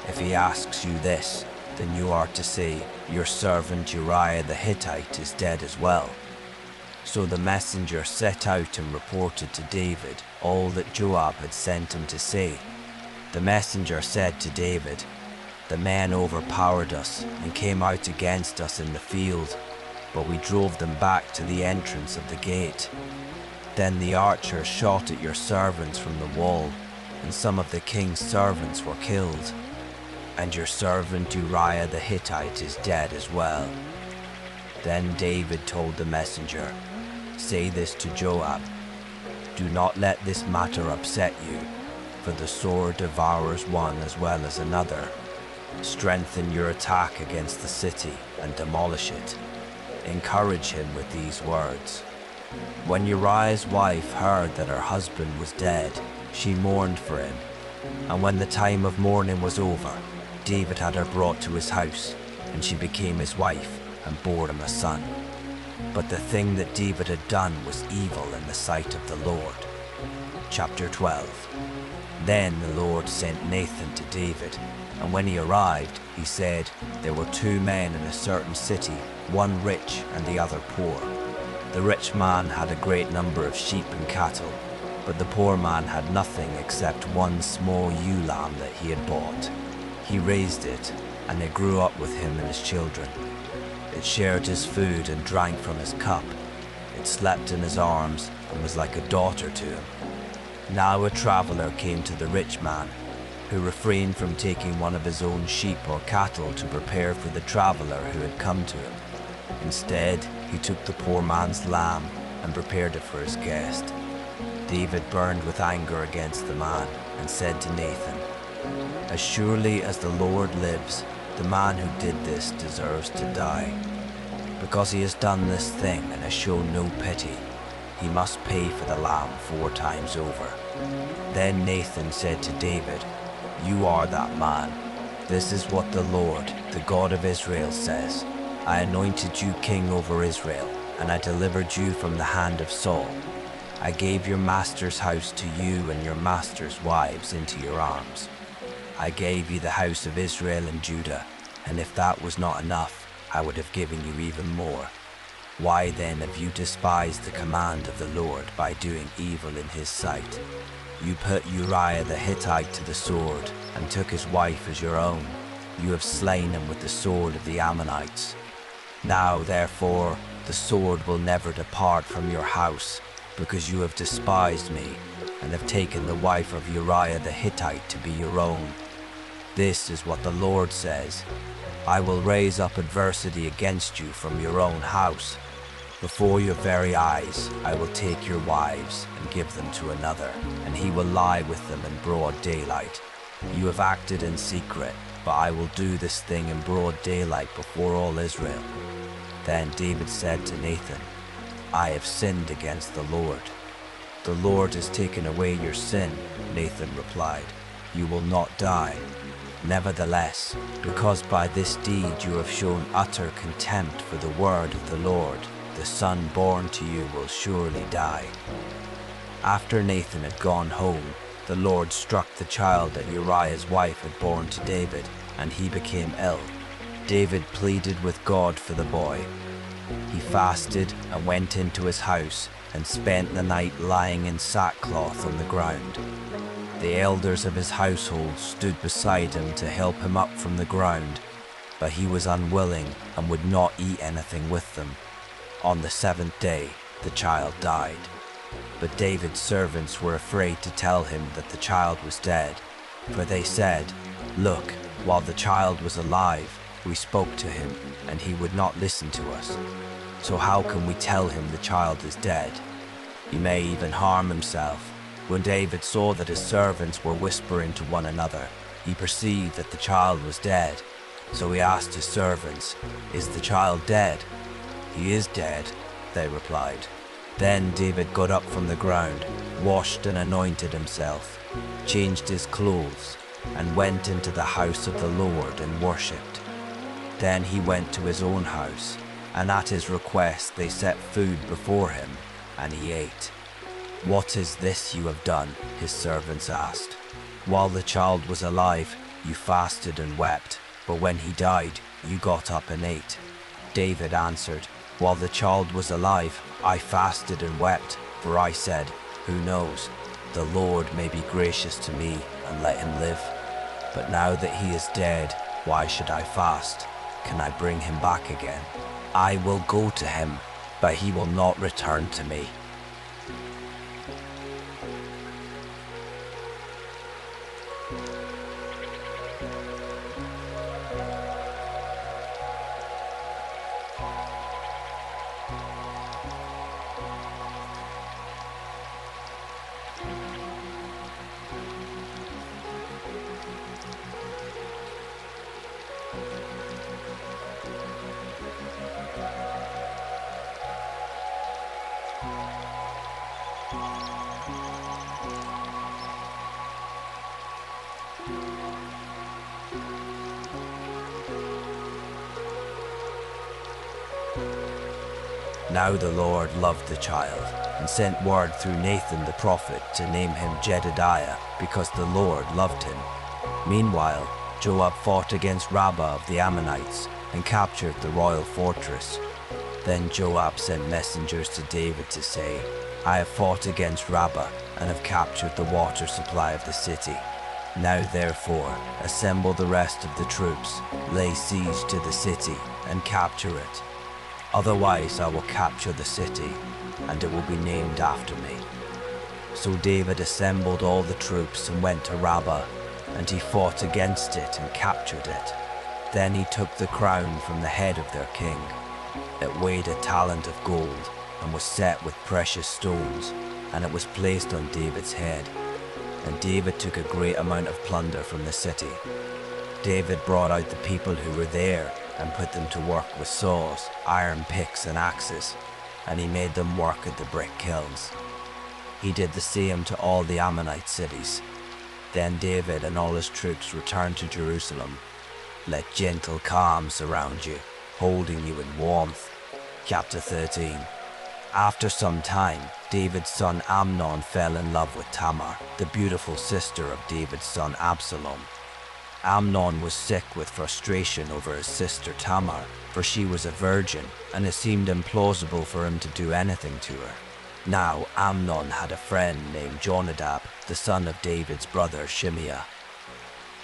If he asks you this, then you are to say, your servant Uriah the Hittite is dead as well. So the messenger set out and reported to David all that Joab had sent him to say. The messenger said to David, "The men overpowered us and came out against us in the field, but we drove them back to the entrance of the gate. Then the archers shot at your servants from the wall, and some of the king's servants were killed. And your servant Uriah the Hittite is dead as well." Then David told the messenger, "Say this to Joab, do not let this matter upset you, for the sword devours one as well as another. Strengthen your attack against the city and demolish it." Encourage him with these words. When Uriah's wife heard that her husband was dead, she mourned for him. And when the time of mourning was over, David had her brought to his house, and she became his wife and bore him a son. But the thing that David had done was evil in the sight of the Lord. Chapter 12. Then the Lord sent Nathan to David, and when he arrived, he said, "There were two men in a certain city, one rich and the other poor. The rich man had a great number of sheep and cattle, but the poor man had nothing except one small ewe lamb that he had bought. He raised it, and it grew up with him and his children. It shared his food and drank from his cup. It slept in his arms and was like a daughter to him. Now a traveler came to the rich man, who refrained from taking one of his own sheep or cattle to prepare for the traveler who had come to him. Instead, he took the poor man's lamb and prepared it for his guest. David burned with anger against the man and said to Nathan, "As surely as the Lord lives, the man who did this deserves to die. Because he has done this thing and has shown no pity, he must pay for the lamb 4 times over." Then Nathan said to David, "You are that man. This is what the Lord, the God of Israel, says. I anointed you king over Israel, and I delivered you from the hand of Saul. I gave your master's house to you and your master's wives into your arms. I gave you the house of Israel and Judah, and if that was not enough, I would have given you even more. Why then have you despised the command of the Lord by doing evil in his sight? You put Uriah the Hittite to the sword and took his wife as your own. You have slain him with the sword of the Ammonites. Now, therefore, the sword will never depart from your house, because you have despised me and have taken the wife of Uriah the Hittite to be your own. This is what the Lord says. I will raise up adversity against you from your own house. Before your very eyes, I will take your wives and give them to another, and he will lie with them in broad daylight. You have acted in secret, but I will do this thing in broad daylight before all Israel." Then David said to Nathan, "I have sinned against the Lord." "The Lord has taken away your sin," Nathan replied. "You will not die. Nevertheless, because by this deed you have shown utter contempt for the word of the Lord, the son born to you will surely die." After Nathan had gone home, the Lord struck the child that Uriah's wife had borne to David, and he became ill. David pleaded with God for the boy. He fasted and went into his house and spent the night lying in sackcloth on the ground. The elders of his household stood beside him to help him up from the ground, but he was unwilling and would not eat anything with them. On the 7th day, the child died. But David's servants were afraid to tell him that the child was dead, for they said, "Look, while the child was alive, we spoke to him, and he would not listen to us. So how can we tell him the child is dead? He may even harm himself." When David saw that his servants were whispering to one another, he perceived that the child was dead. So he asked his servants, "Is the child dead?" "He is dead," they replied. Then David got up from the ground, washed and anointed himself, changed his clothes, and went into the house of the Lord and worshipped. Then he went to his own house, and at his request they set food before him, and he ate. "What is this you have done?" his servants asked. "While the child was alive, you fasted and wept, but when he died, you got up and ate." David answered, "While the child was alive, I fasted and wept, for I said, 'Who knows? The Lord may be gracious to me and let him live.' But now that he is dead, why should I fast? Can I bring him back again? I will go to him, but he will not return to me." Now the Lord loved the child, and sent word through Nathan the prophet to name him Jedediah, because the Lord loved him. Meanwhile, Joab fought against Rabbah of the Ammonites, and captured the royal fortress. Then Joab sent messengers to David to say, "I have fought against Rabbah, and have captured the water supply of the city. Now therefore, assemble the rest of the troops, lay siege to the city, and capture it. Otherwise I will capture the city, and it will be named after me." So David assembled all the troops and went to Rabbah, and he fought against it and captured it. Then he took the crown from the head of their king. It weighed a talent of gold, and was set with precious stones, and it was placed on David's head. And David took a great amount of plunder from the city. David brought out the people who were there, and put them to work with saws, iron picks and axes, and he made them work at the brick kilns. He did the same to all the Ammonite cities. Then David and all his troops returned to Jerusalem. Let gentle calm surround you, holding you in warmth. Chapter 13. After some time, David's son Amnon fell in love with Tamar, the beautiful sister of David's son Absalom. Amnon was sick with frustration over his sister Tamar, for she was a virgin, and it seemed implausible for him to do anything to her. Now Amnon had a friend named Jonadab, the son of David's brother Shimeah.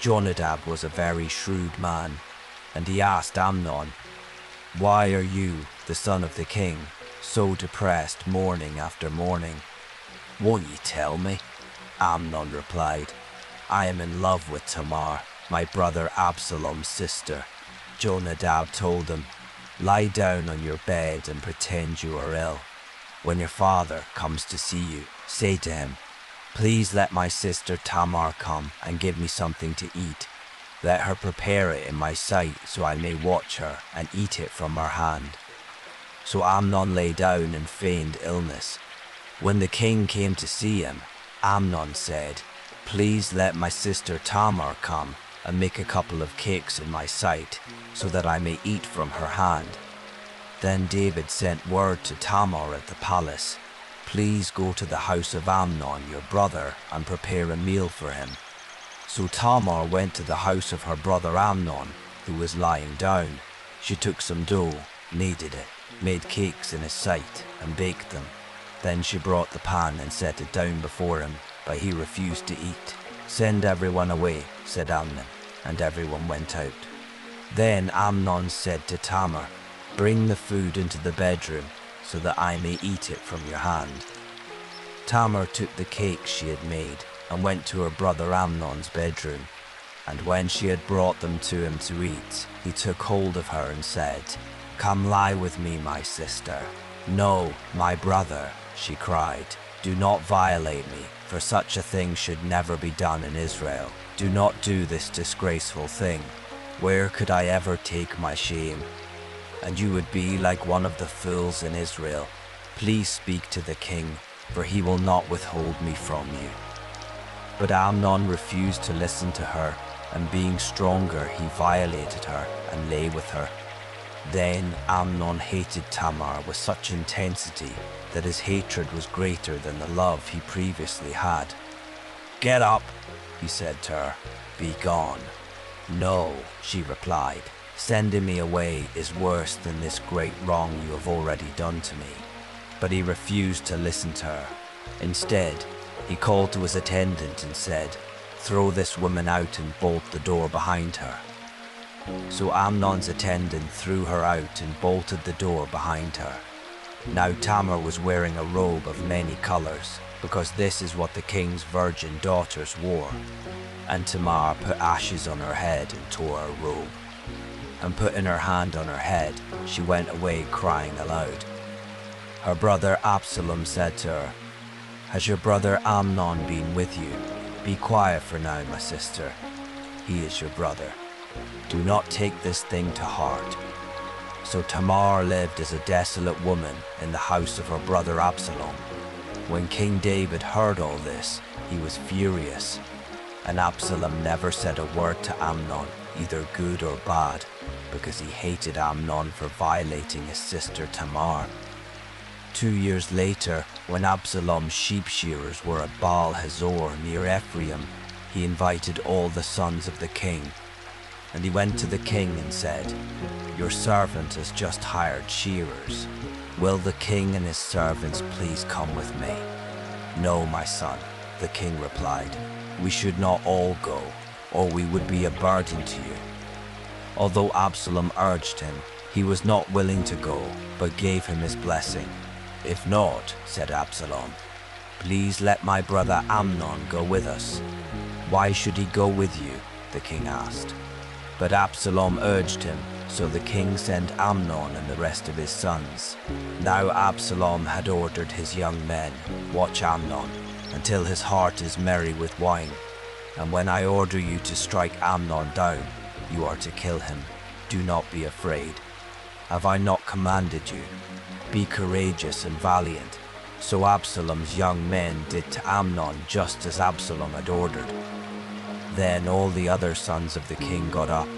Jonadab was a very shrewd man, and he asked Amnon, "Why are you, the son of the king, so depressed morning after morning?" "Won't you tell me?" Amnon replied. "I am in love with Tamar, my brother Absalom's sister." Jonadab told him, "Lie down on your bed and pretend you are ill. When your father comes to see you, say to him, 'Please let my sister Tamar come and give me something to eat. Let her prepare it in my sight so I may watch her and eat it from her hand.'" So Amnon lay down and feigned illness. When the king came to see him, Amnon said, "Please let my sister Tamar come and make a couple of cakes in my sight, so that I may eat from her hand." Then David sent word to Tamar at the palace, "Please go to the house of Amnon, your brother, and prepare a meal for him." So Tamar went to the house of her brother Amnon, who was lying down. She took some dough, kneaded it, made cakes in his sight, and baked them. Then she brought the pan and set it down before him, but he refused to eat. "Send everyone away," said Amnon, and everyone went out. Then Amnon said to Tamar, "Bring the food into the bedroom, so that I may eat it from your hand." Tamar took the cakes she had made and went to her brother Amnon's bedroom. And when she had brought them to him to eat, he took hold of her and said, "Come lie with me, my sister." "No, my brother," she cried, "do not violate me, for such a thing should never be done in Israel. Do not do this disgraceful thing. Where could I ever take my shame? And you would be like one of the fools in Israel. Please speak to the king, for he will not withhold me from you." But Amnon refused to listen to her, and being stronger, he violated her and lay with her. Then Amnon hated Tamar with such intensity that his hatred was greater than the love he previously had. "Get up," he said to her. "Be gone." "No," she replied. "Sending me away is worse than this great wrong you have already done to me." But he refused to listen to her. Instead, he called to his attendant and said, "Throw this woman out and bolt the door behind her." So Amnon's attendant threw her out and bolted the door behind her. Now Tamar was wearing a robe of many colors, because this is what the king's virgin daughters wore. And Tamar put ashes on her head and tore her robe. And putting her hand on her head, she went away crying aloud. Her brother Absalom said to her, "Has your brother Amnon been with you? Be quiet for now, my sister. He is your brother. Do not take this thing to heart." So Tamar lived as a desolate woman in the house of her brother Absalom. When King David heard all this, he was furious, and Absalom never said a word to Amnon, either good or bad, because he hated Amnon for violating his sister Tamar. 2 years later, when Absalom's sheep shearers were at Baal Hazor near Ephraim, he invited all the sons of the king. And he went to the king and said, "Your servant has just hired shearers. Will the king and his servants please come with me?" "No, my son," the king replied. "We should not all go, or we would be a burden to you." Although Absalom urged him, he was not willing to go, but gave him his blessing. "If not," said Absalom, "please let my brother Amnon go with us." "Why should he go with you?" the king asked. But Absalom urged him, so the king sent Amnon and the rest of his sons. Now Absalom had ordered his young men, "Watch Amnon, until his heart is merry with wine. And when I order you to strike Amnon down, you are to kill him. Do not be afraid. Have I not commanded you? Be courageous and valiant." So Absalom's young men did to Amnon just as Absalom had ordered. Then all the other sons of the king got up,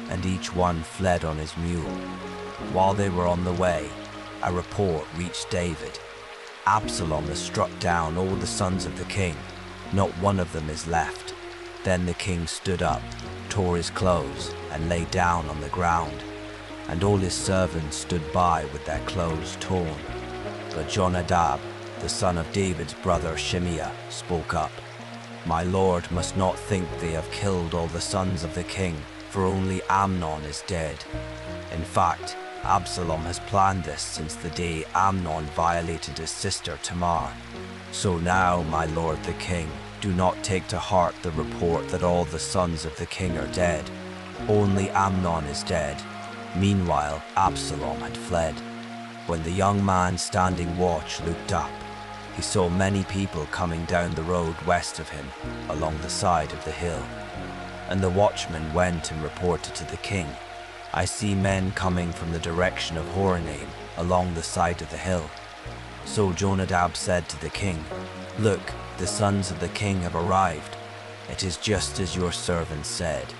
and each one fled on his mule. While they were on the way, a report reached David. "Absalom has struck down all the sons of the king. Not one of them is left." Then the king stood up, tore his clothes, and lay down on the ground. And all his servants stood by with their clothes torn. But Jonadab, the son of David's brother Shimeah, spoke up. "My lord must not think they have killed all the sons of the king, for only Amnon is dead. In fact, Absalom has planned this since the day Amnon violated his sister Tamar. So now, my lord the king, do not take to heart the report that all the sons of the king are dead. Only Amnon is dead." Meanwhile, Absalom had fled. When the young man standing watch looked up, he saw many people coming down the road west of him, along the side of the hill. And the watchman went and reported to the king, "I see men coming from the direction of Horonaim, along the side of the hill." So Jonadab said to the king, "Look, the sons of the king have arrived. It is just as your servant said."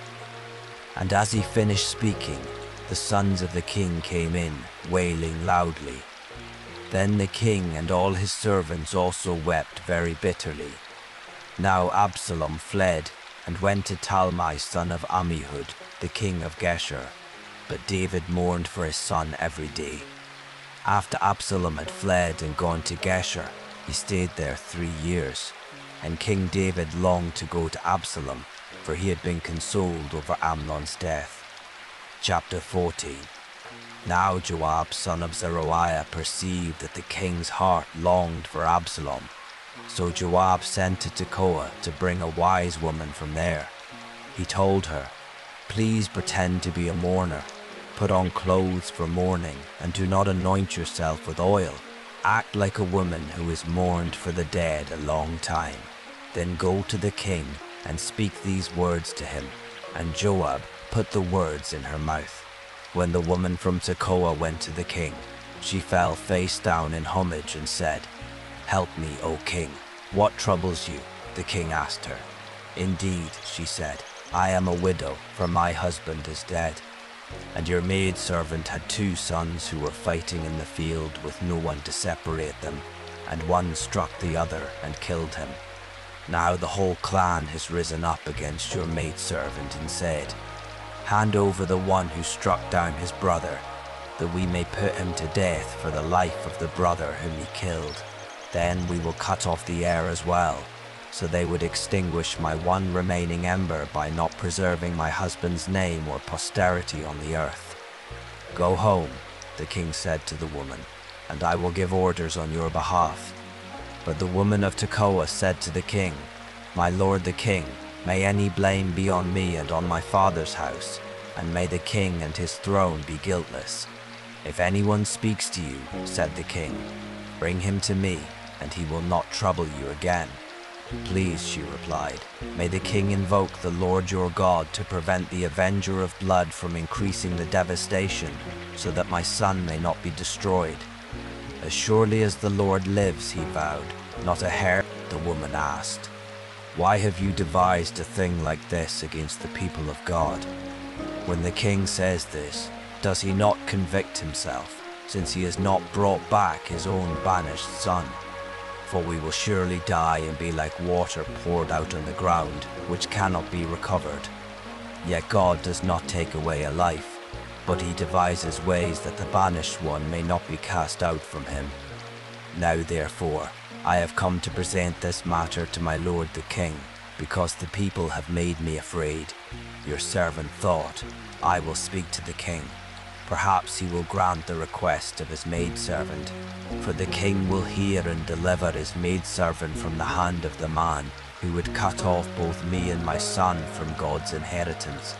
And as he finished speaking, the sons of the king came in, wailing loudly. Then the king and all his servants also wept very bitterly. Now Absalom fled and went to Talmai son of Ammihud, the king of Geshur. But David mourned for his son every day. After Absalom had fled and gone to Geshur, he stayed there 3 years. And King David longed to go to Absalom, for he had been consoled over Amnon's death. Chapter 14. Now Joab son of Zeruiah perceived that the king's heart longed for Absalom. So Joab sent to Tekoa to bring a wise woman from there. He told her, "Please pretend to be a mourner. Put on clothes for mourning and do not anoint yourself with oil. Act like a woman who has mourned for the dead a long time. Then go to the king and speak these words to him." And Joab put the words in her mouth. When the woman from Tekoa went to the king, she fell face down in homage and said, "Help me, O king." "What troubles you?" the king asked her. "Indeed," she said, I am a widow, for my husband is dead. And your maidservant had 2 sons who were fighting in the field with no one to separate them, and one struck the other and killed him. Now the whole clan has risen up against your maidservant and said, 'Hand over the one who struck down his brother, that we may put him to death for the life of the brother whom he killed. Then we will cut off the heir as well.' So they would extinguish my one remaining ember by not preserving my husband's name or posterity on the earth. 'Go home,' the king said to the woman, 'and I will give orders on your behalf.' But the woman of Tekoa said to the king, 'My lord the king, may any blame be on me and on my father's house, and may the king and his throne be guiltless. If anyone speaks to you,' said the king, 'bring him to me, and he will not trouble you again.' 'Please,' she replied, 'may the king invoke the Lord your God to prevent the avenger of blood from increasing the devastation, so that my son may not be destroyed.' 'As surely as the Lord lives,' he vowed, 'not a hair.' The woman asked, 'Why have you devised a thing like this against the people of God? When the king says this, does he not convict himself, since he has not brought back his own banished son? For we will surely die and be like water poured out on the ground, which cannot be recovered. Yet God does not take away a life, but he devises ways that the banished one may not be cast out from him. Now therefore, I have come to present this matter to my lord the king, because the people have made me afraid. Your servant thought, I will speak to the king. Perhaps he will grant the request of his maidservant, for the king will hear and deliver his maidservant from the hand of the man who would cut off both me and my son from God's inheritance.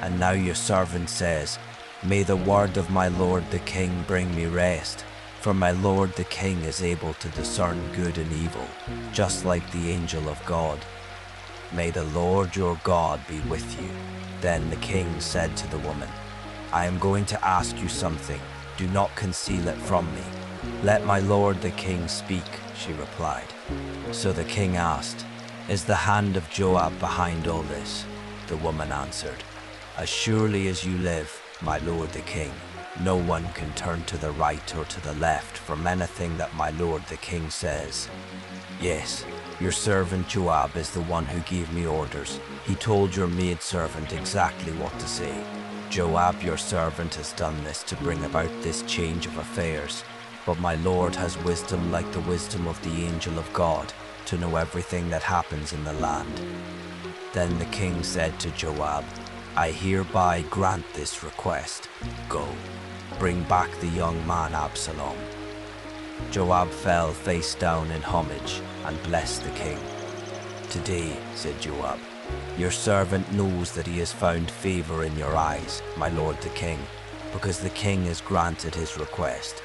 And now your servant says, may the word of my lord the king bring me rest, for my lord the king is able to discern good and evil, just like the angel of God. May the Lord your God be with you. Then the king said to the woman, I am going to ask you something. Do not conceal it from me. Let my lord the king speak, she replied. So the king asked, Is the hand of Joab behind all this? The woman answered, As surely as you live, my lord the king, no one can turn to the right or to the left from anything that my lord the king says. Yes, your servant Joab is the one who gave me orders. He told your maidservant exactly what to say. Joab, your servant, has done this to bring about this change of affairs. But my lord has wisdom like the wisdom of the angel of God, to know everything that happens in the land. Then the king said to Joab, I hereby grant this request. Go, bring back the young man Absalom. Joab fell face down in homage and blessed the king. Today, said Joab, your servant knows that he has found favor in your eyes, my lord the king, because the king has granted his request.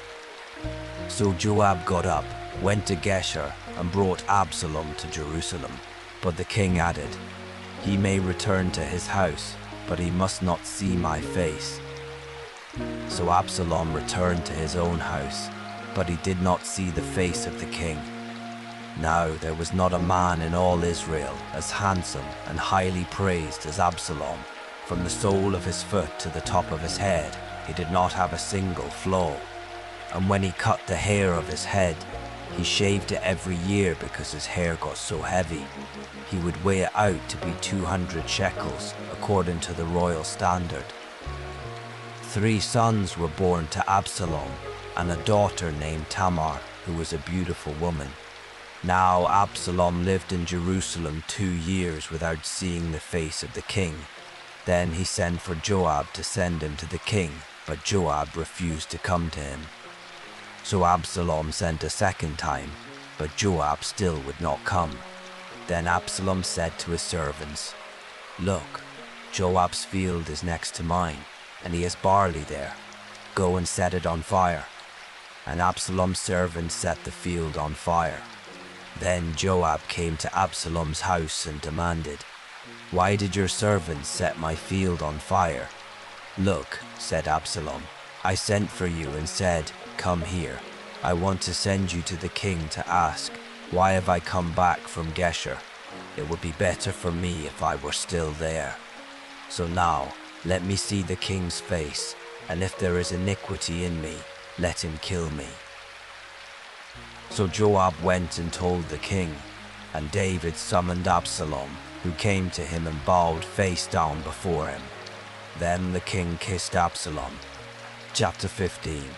So Joab got up, went to Geshur, and brought Absalom to Jerusalem. But the king added, He may return to his house, but he must not see my face. So Absalom returned to his own house, but he did not see the face of the king. Now there was not a man in all Israel as handsome and highly praised as Absalom. From the sole of his foot to the top of his head, he did not have a single flaw. And when he cut the hair of his head, he shaved it every year because his hair got so heavy. He would weigh it out to be 200 shekels, according to the royal standard. 3 sons were born to Absalom, and a daughter named Tamar, who was a beautiful woman. Now Absalom lived in Jerusalem 2 years without seeing the face of the king. Then he sent for Joab to send him to the king, but Joab refused to come to him. So Absalom sent a second time, but Joab still would not come. Then Absalom said to his servants, Look, Joab's field is next to mine, and he has barley there. Go and set it on fire. And Absalom's servants set the field on fire. Then Joab came to Absalom's house and demanded, Why did your servants set my field on fire? Look, said Absalom, I sent for you and said, Come here. I want to send you to the king to ask, Why have I come back from Geshur? It would be better for me if I were still there. So now, let me see the king's face, and if there is iniquity in me, let him kill me." So Joab went and told the king, and David summoned Absalom, who came to him and bowed face down before him. Then the king kissed Absalom. Chapter 15.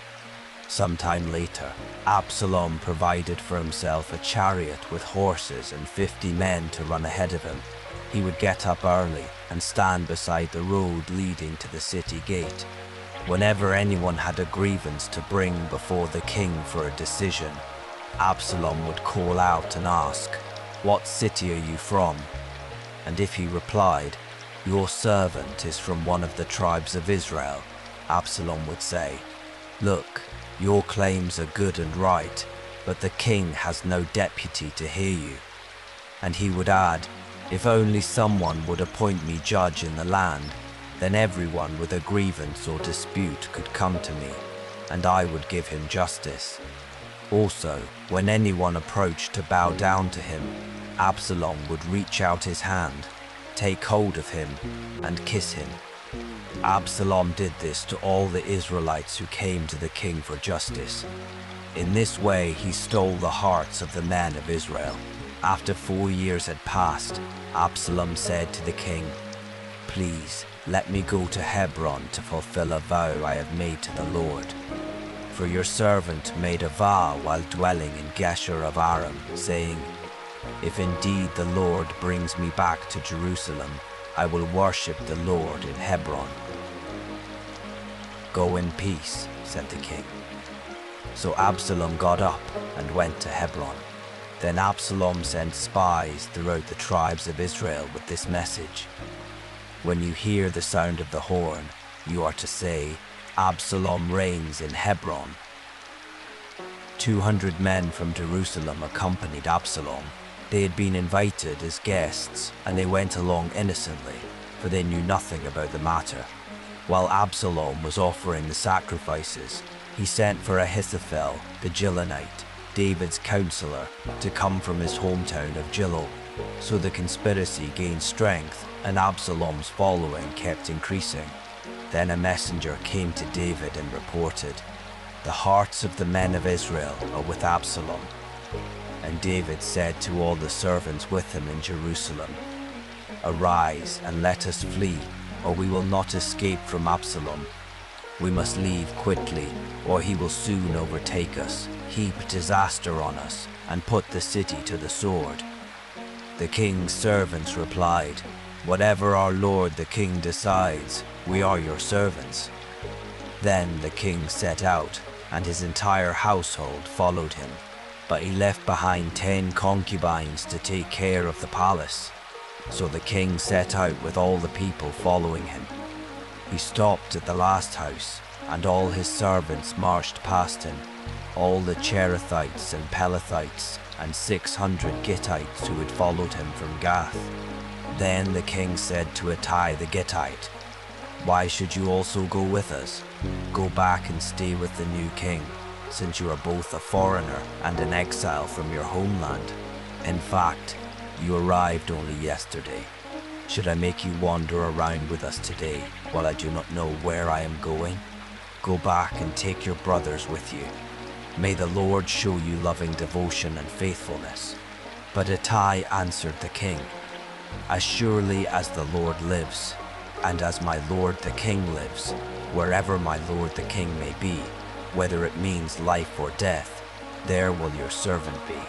Sometime later, Absalom provided for himself a chariot with horses and 50 men to run ahead of him. He would get up early and stand beside the road leading to the city gate. Whenever anyone had a grievance to bring before the king for a decision, Absalom would call out and ask, "What city are you from?" And if he replied, "Your servant is from one of the tribes of Israel," Absalom would say, "Look, your claims are good and right, but the king has no deputy to hear you." And he would add, "If only someone would appoint me judge in the land, then everyone with a grievance or dispute could come to me, and I would give him justice." Also, when anyone approached to bow down to him, Absalom would reach out his hand, take hold of him, and kiss him. Absalom did this to all the Israelites who came to the king for justice. In this way, he stole the hearts of the men of Israel. After 4 years had passed, Absalom said to the king, "Please, let me go to Hebron to fulfill a vow I have made to the Lord. For your servant made a vow while dwelling in Geshur of Aram, saying, 'If indeed the Lord brings me back to Jerusalem, I will worship the Lord in Hebron.'" "Go in peace," said the king. So Absalom got up and went to Hebron. Then Absalom sent spies throughout the tribes of Israel with this message: "When you hear the sound of the horn, you are to say, 'Absalom reigns in Hebron.'" 200 men from Jerusalem accompanied Absalom. They had been invited as guests, and they went along innocently, for they knew nothing about the matter. While Absalom was offering the sacrifices, he sent for Ahithophel, the Gilonite, David's counselor, to come from his hometown of Gilo. So the conspiracy gained strength, and Absalom's following kept increasing. Then a messenger came to David and reported, "The hearts of the men of Israel are with Absalom." And David said to all the servants with him in Jerusalem, "Arise and let us flee, or we will not escape from Absalom. We must leave quickly, or he will soon overtake us, heap disaster on us, and put the city to the sword." The king's servants replied, "Whatever our lord the king decides, we are your servants." Then the king set out, and his entire household followed him. But he left behind 10 concubines to take care of the palace. So the king set out with all the people following him. He stopped at the last house, and all his servants marched past him, all the Cherethites and Pelethites, and 600 Gittites who had followed him from Gath. Then the king said to Ittai the Gittite, "Why should you also go with us? Go back and stay with the new king, since you are both a foreigner and an exile from your homeland. In fact, you arrived only yesterday. Should I make you wander around with us today, while I do not know where I am going? Go back and take your brothers with you. May the Lord show you loving devotion and faithfulness." But Ittai answered the king, "As surely as the Lord lives, and as my lord the king lives, wherever my lord the king may be, whether it means life or death, there will your servant be."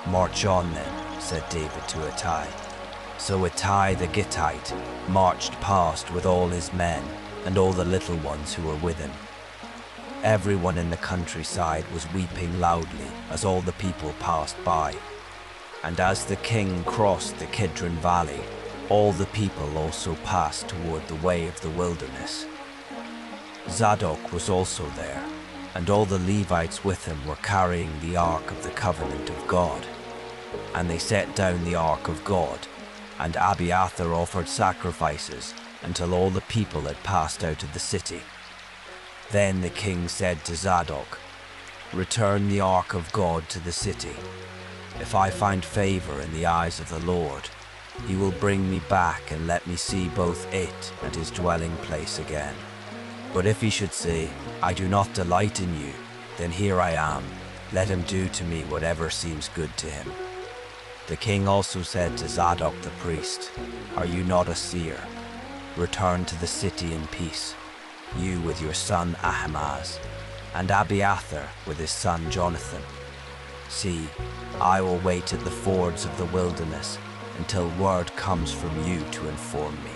"March on then," said David to Ittai. So Ittai the Gittite marched past with all his men and all the little ones who were with him. Everyone in the countryside was weeping loudly as all the people passed by. And as the king crossed the Kidron Valley, all the people also passed toward the way of the wilderness. Zadok was also there, and all the Levites with him were carrying the Ark of the Covenant of God. And they set down the Ark of God, and Abiathar offered sacrifices until all the people had passed out of the city. Then the king said to Zadok, "Return the Ark of God to the city." If I find favor in the eyes of the Lord, he will bring me back and let me see both it and his dwelling place again. But if he should say, I do not delight in you, then here I am. Let him do to me whatever seems good to him. The king also said to Zadok the priest, Are you not a seer? Return to the city in peace, you with your son Ahimaaz, and Abiathar with his son Jonathan. See, I will wait at the fords of the wilderness until word comes from you to inform me.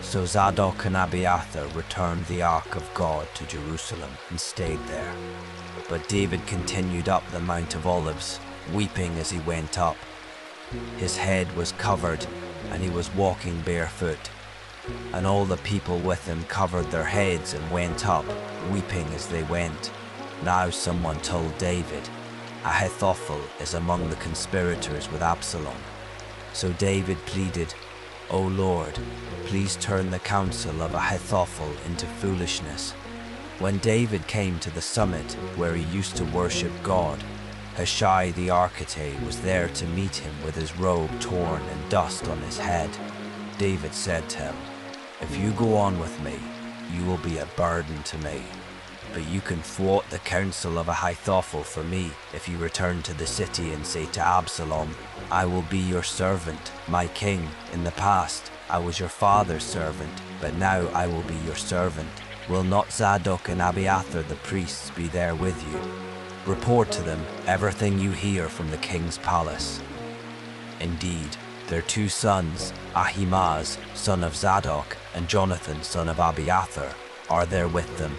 So Zadok and Abiathar returned the ark of God to Jerusalem and stayed there. But David continued up the Mount of Olives, weeping as he went up. His head was covered, and he was walking barefoot. And all the people with him covered their heads and went up, weeping as they went. Now someone told David, Ahithophel is among the conspirators with Absalom. So David pleaded, O Lord, please turn the counsel of Ahithophel into foolishness. When David came to the summit where he used to worship God, Hushai the Archite was there to meet him with his robe torn and dust on his head. David said to him, If you go on with me, you will be a burden to me. But you can thwart the counsel of Ahithophel for me if you return to the city and say to Absalom, I will be your servant, my king. In the past, I was your father's servant, but now I will be your servant. Will not Zadok and Abiathar the priests be there with you? Report to them everything you hear from the king's palace. Indeed, their two sons, Ahimaaz, son of Zadok, and Jonathan, son of Abiathar, are there with them.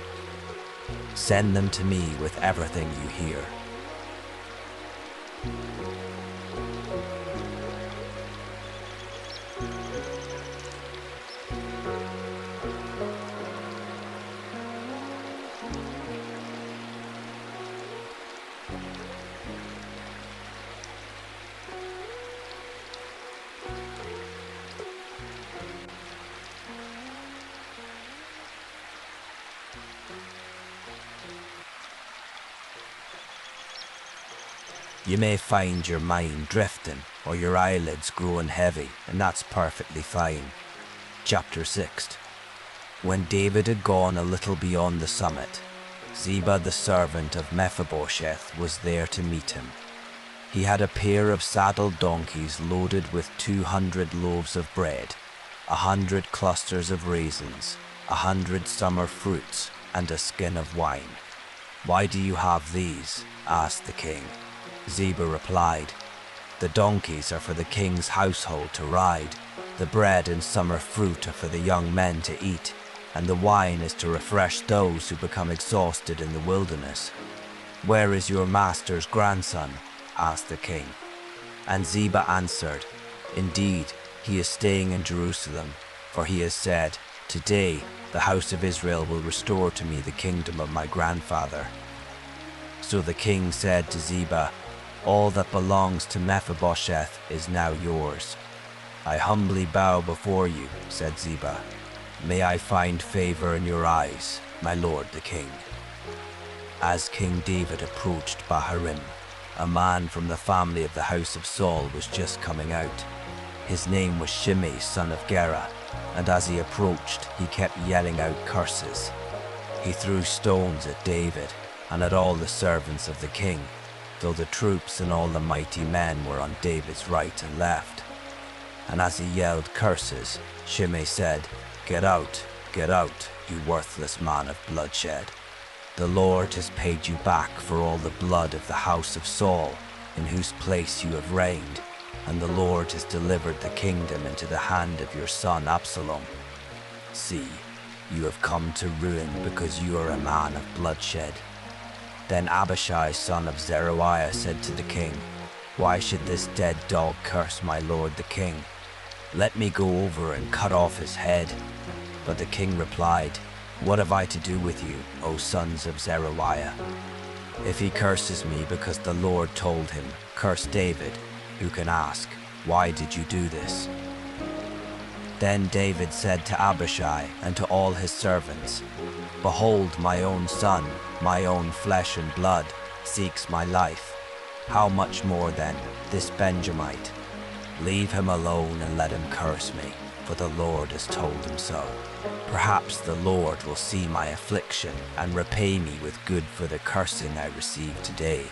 Send them to me with everything you hear. You may find your mind drifting or your eyelids growing heavy, and that's perfectly fine. Chapter 6. When David had gone a little beyond the summit, Ziba the servant of Mephibosheth was there to meet him. He had a pair of saddled donkeys loaded with 200 loaves of bread, 100 clusters of raisins, 100 summer fruits, and a skin of wine. Why do you have these? Asked the king. Ziba replied, The donkeys are for the king's household to ride, the bread and summer fruit are for the young men to eat, and the wine is to refresh those who become exhausted in the wilderness. Where is your master's grandson? Asked the king. And Ziba answered, Indeed, he is staying in Jerusalem, for he has said, Today the house of Israel will restore to me the kingdom of my grandfather. So the king said to Ziba, All that belongs to Mephibosheth is now yours. I humbly bow before you, said Ziba. May I find favor in your eyes, my lord the king. As King David approached Bahurim, a man from the family of the house of Saul was just coming out. His name was Shimei, son of Gera, and as he approached, he kept yelling out curses. He threw stones at David and at all the servants of the king, though the troops and all the mighty men were on David's right and left. And as he yelled curses, Shimei said, get out, you worthless man of bloodshed. The Lord has paid you back for all the blood of the house of Saul, in whose place you have reigned, and the Lord has delivered the kingdom into the hand of your son Absalom. See, you have come to ruin because you are a man of bloodshed. Then Abishai, son of Zeruiah, said to the king, Why should this dead dog curse my lord the king? Let me go over and cut off his head. But the king replied, What have I to do with you, O sons of Zeruiah? If he curses me because the Lord told him, curse David, who can ask, Why did you do this? Then David said to Abishai and to all his servants, Behold, my own son, my own flesh and blood, seeks my life. How much more then, this Benjamite? Leave him alone and let him curse me, for the Lord has told him so. Perhaps the Lord will see my affliction and repay me with good for the cursing I received today.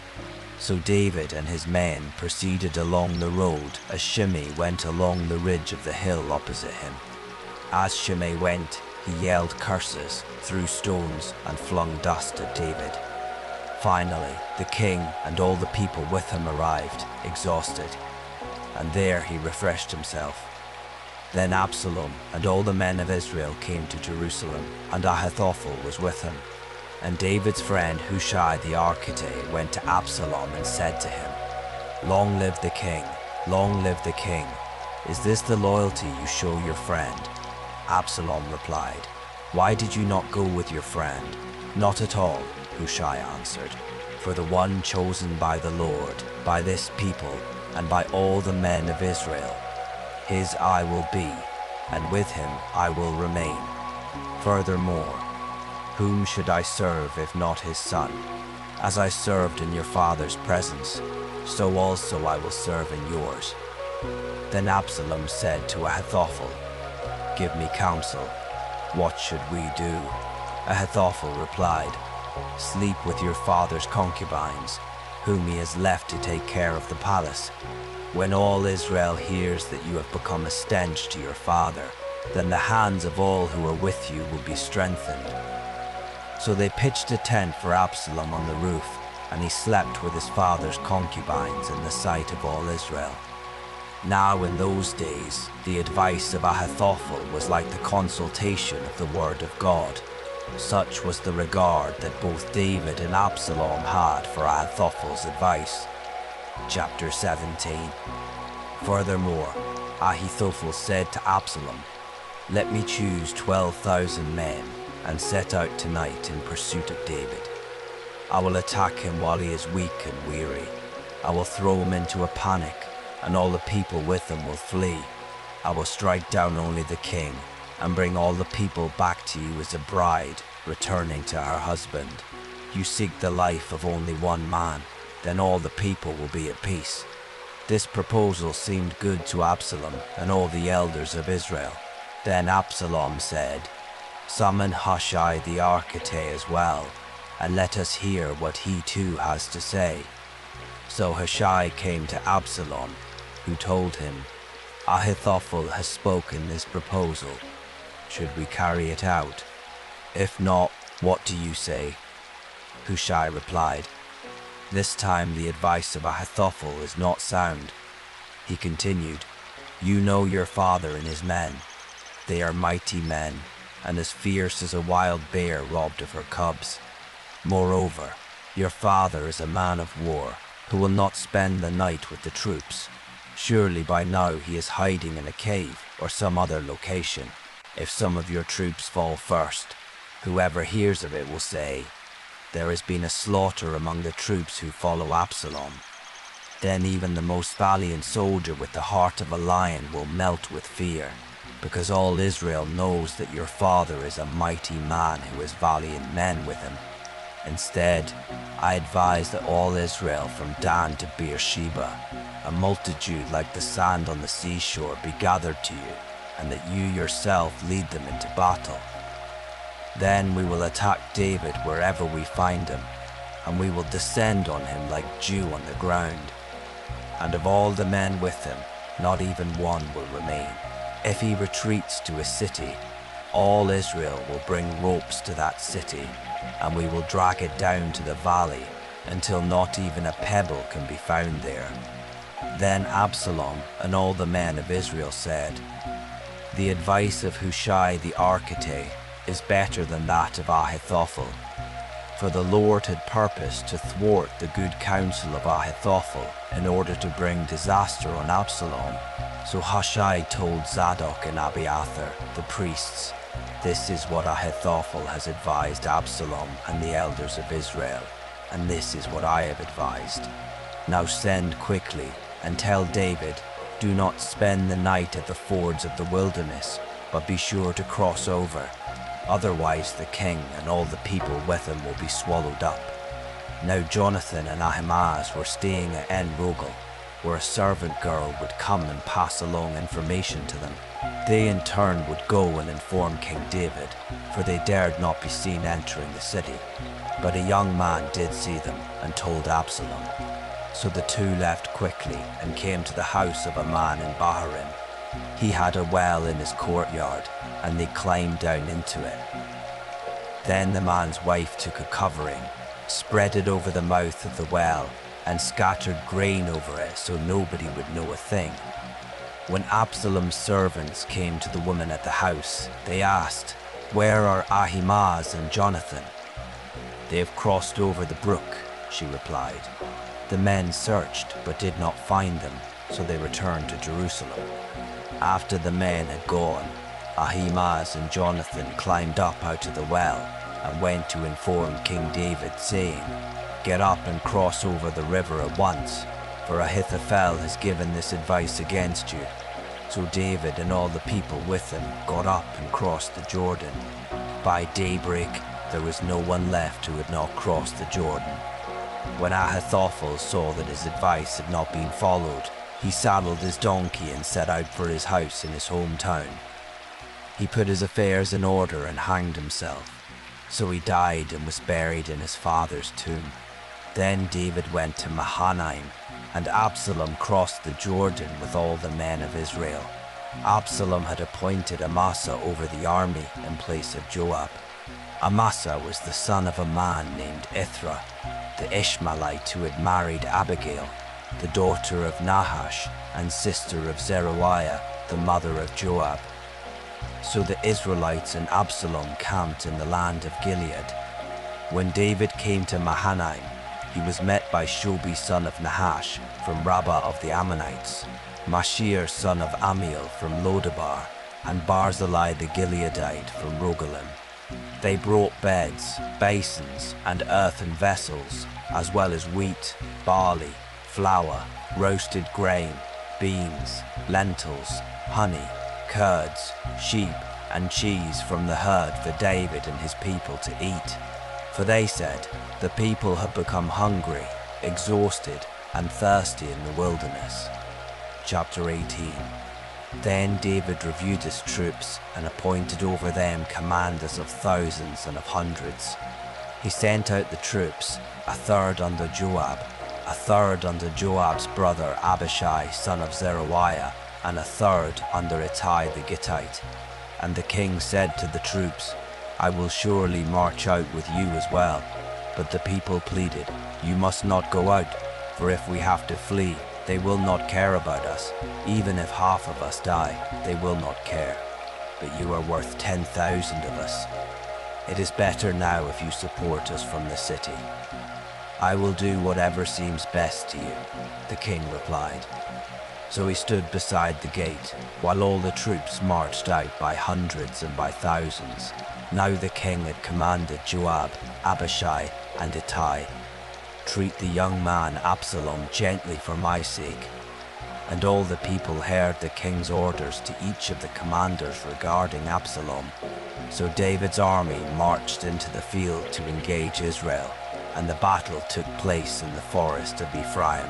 So David and his men proceeded along the road as Shimei went along the ridge of the hill opposite him. As Shimei went, he yelled curses, threw stones, and flung dust at David. Finally, the king and all the people with him arrived, exhausted, and there he refreshed himself. Then Absalom and all the men of Israel came to Jerusalem, and Ahithophel was with him. And David's friend Hushai the Archite went to Absalom and said to him, "Long live the king, long live the king. Is this the loyalty you show your friend?" Absalom replied, "Why did you not go with your friend?" "Not at all," Hushai answered, "for the one chosen by the Lord, by this people, and by all the men of Israel, his I will be, and with him I will remain. Furthermore, whom should I serve if not his son? As I served in your father's presence, so also I will serve in yours." Then Absalom said to Ahithophel, "Give me counsel. What should we do?" Ahithophel replied, "Sleep with your father's concubines, whom he has left to take care of the palace. When all Israel hears that you have become a stench to your father, then the hands of all who are with you will be strengthened." So they pitched a tent for Absalom on the roof, and he slept with his father's concubines in the sight of all Israel. Now in those days, the advice of Ahithophel was like the consultation of the word of God. Such was the regard that both David and Absalom had for Ahithophel's advice. Chapter 17. Furthermore, Ahithophel said to Absalom, "Let me choose 12,000 men and set out tonight in pursuit of David. I will attack him while he is weak and weary. I will throw him into a panic, and all the people with him will flee. I will strike down only the king, and bring all the people back to you as a bride returning to her husband. You seek the life of only one man, then all the people will be at peace." This proposal seemed good to Absalom and all the elders of Israel. Then Absalom said, "Summon Hushai the Archite as well, and let us hear what he too has to say." So Hushai came to Absalom, who told him, "Ahithophel has spoken this proposal. Should we carry it out? If not, what do you say?" Hushai replied, "This time the advice of Ahithophel is not sound." He continued, "You know your father and his men. They are mighty men, and as fierce as a wild bear robbed of her cubs. Moreover, your father is a man of war, who will not spend the night with the troops. Surely by now he is hiding in a cave or some other location. If some of your troops fall first, whoever hears of it will say, 'There has been a slaughter among the troops who follow Absalom.' Then even the most valiant soldier with the heart of a lion will melt with fear, because all Israel knows that your father is a mighty man who has valiant men with him. Instead, I advise that all Israel from Dan to Beersheba, a multitude like the sand on the seashore, be gathered to you, and that you yourself lead them into battle. Then we will attack David wherever we find him, and we will descend on him like dew on the ground. And of all the men with him, not even one will remain. If he retreats to a city, all Israel will bring ropes to that city, and we will drag it down to the valley until not even a pebble can be found there." Then Absalom and all the men of Israel said, "The advice of Hushai the Archite is better than that of Ahithophel." For the Lord had purposed to thwart the good counsel of Ahithophel in order to bring disaster on Absalom. So Hushai told Zadok and Abiathar, the priests, "This is what Ahithophel has advised Absalom and the elders of Israel, and this is what I have advised. Now send quickly and tell David, do not spend the night at the fords of the wilderness, but be sure to cross over. Otherwise the king and all the people with him will be swallowed up." Now Jonathan and Ahimaaz were staying at En Rogel, where a servant girl would come and pass along information to them. They in turn would go and inform King David, for they dared not be seen entering the city. But a young man did see them and told Absalom. So the two left quickly and came to the house of a man in Bahurim. He had a well in his courtyard, and they climbed down into it. Then the man's wife took a covering, spread it over the mouth of the well, and scattered grain over it so nobody would know a thing. When Absalom's servants came to the woman at the house, they asked, "Where are Ahimaaz and Jonathan?" "They have crossed over the brook," she replied. The men searched but did not find them, so they returned to Jerusalem. After the men had gone, Ahimaaz and Jonathan climbed up out of the well and went to inform King David, saying, "Get up and cross over the river at once, for Ahithophel has given this advice against you." So David and all the people with him got up and crossed the Jordan. By daybreak, there was no one left who had not crossed the Jordan. When Ahithophel saw that his advice had not been followed, he saddled his donkey and set out for his house in his hometown. He put his affairs in order and hanged himself. So he died and was buried in his father's tomb. Then David went to Mahanaim, and Absalom crossed the Jordan with all the men of Israel. Absalom had appointed Amasa over the army in place of Joab. Amasa was the son of a man named Ithra, the Ishmaelite who had married Abigail, the daughter of Nahash and sister of Zeruiah, the mother of Joab. So the Israelites and Absalom camped in the land of Gilead. When David came to Mahanaim, he was met by Shobi son of Nahash from Rabbah of the Ammonites, Mashir son of Amiel from Lodabar, and Barzillai the Gileadite from Rogelim. They brought beds, basins, and earthen vessels, as well as wheat, barley, flour, roasted grain, beans, lentils, honey, curds, sheep, and cheese from the herd for David and his people to eat. For they said, "The people have become hungry, exhausted, and thirsty in the wilderness." Chapter 18. Then David reviewed his troops and appointed over them commanders of thousands and of hundreds. He sent out the troops, a third under Joab, a third under Joab's brother Abishai son of Zeruiah, and a third under Ittai the Gittite. And the king said to the troops, "I will surely march out with you as well." But the people pleaded, "You must not go out, for if we have to flee, they will not care about us. Even if half of us die, they will not care. But you are worth 10,000 of us. It is better now if you support us from the city." "I will do whatever seems best to you," the king replied. So he stood beside the gate, while all the troops marched out by hundreds and by thousands. Now the king had commanded Joab, Abishai, and Ittai, "Treat the young man Absalom gently for my sake." And all the people heard the king's orders to each of the commanders regarding Absalom. So David's army marched into the field to engage Israel, and the battle took place in the forest of Ephraim.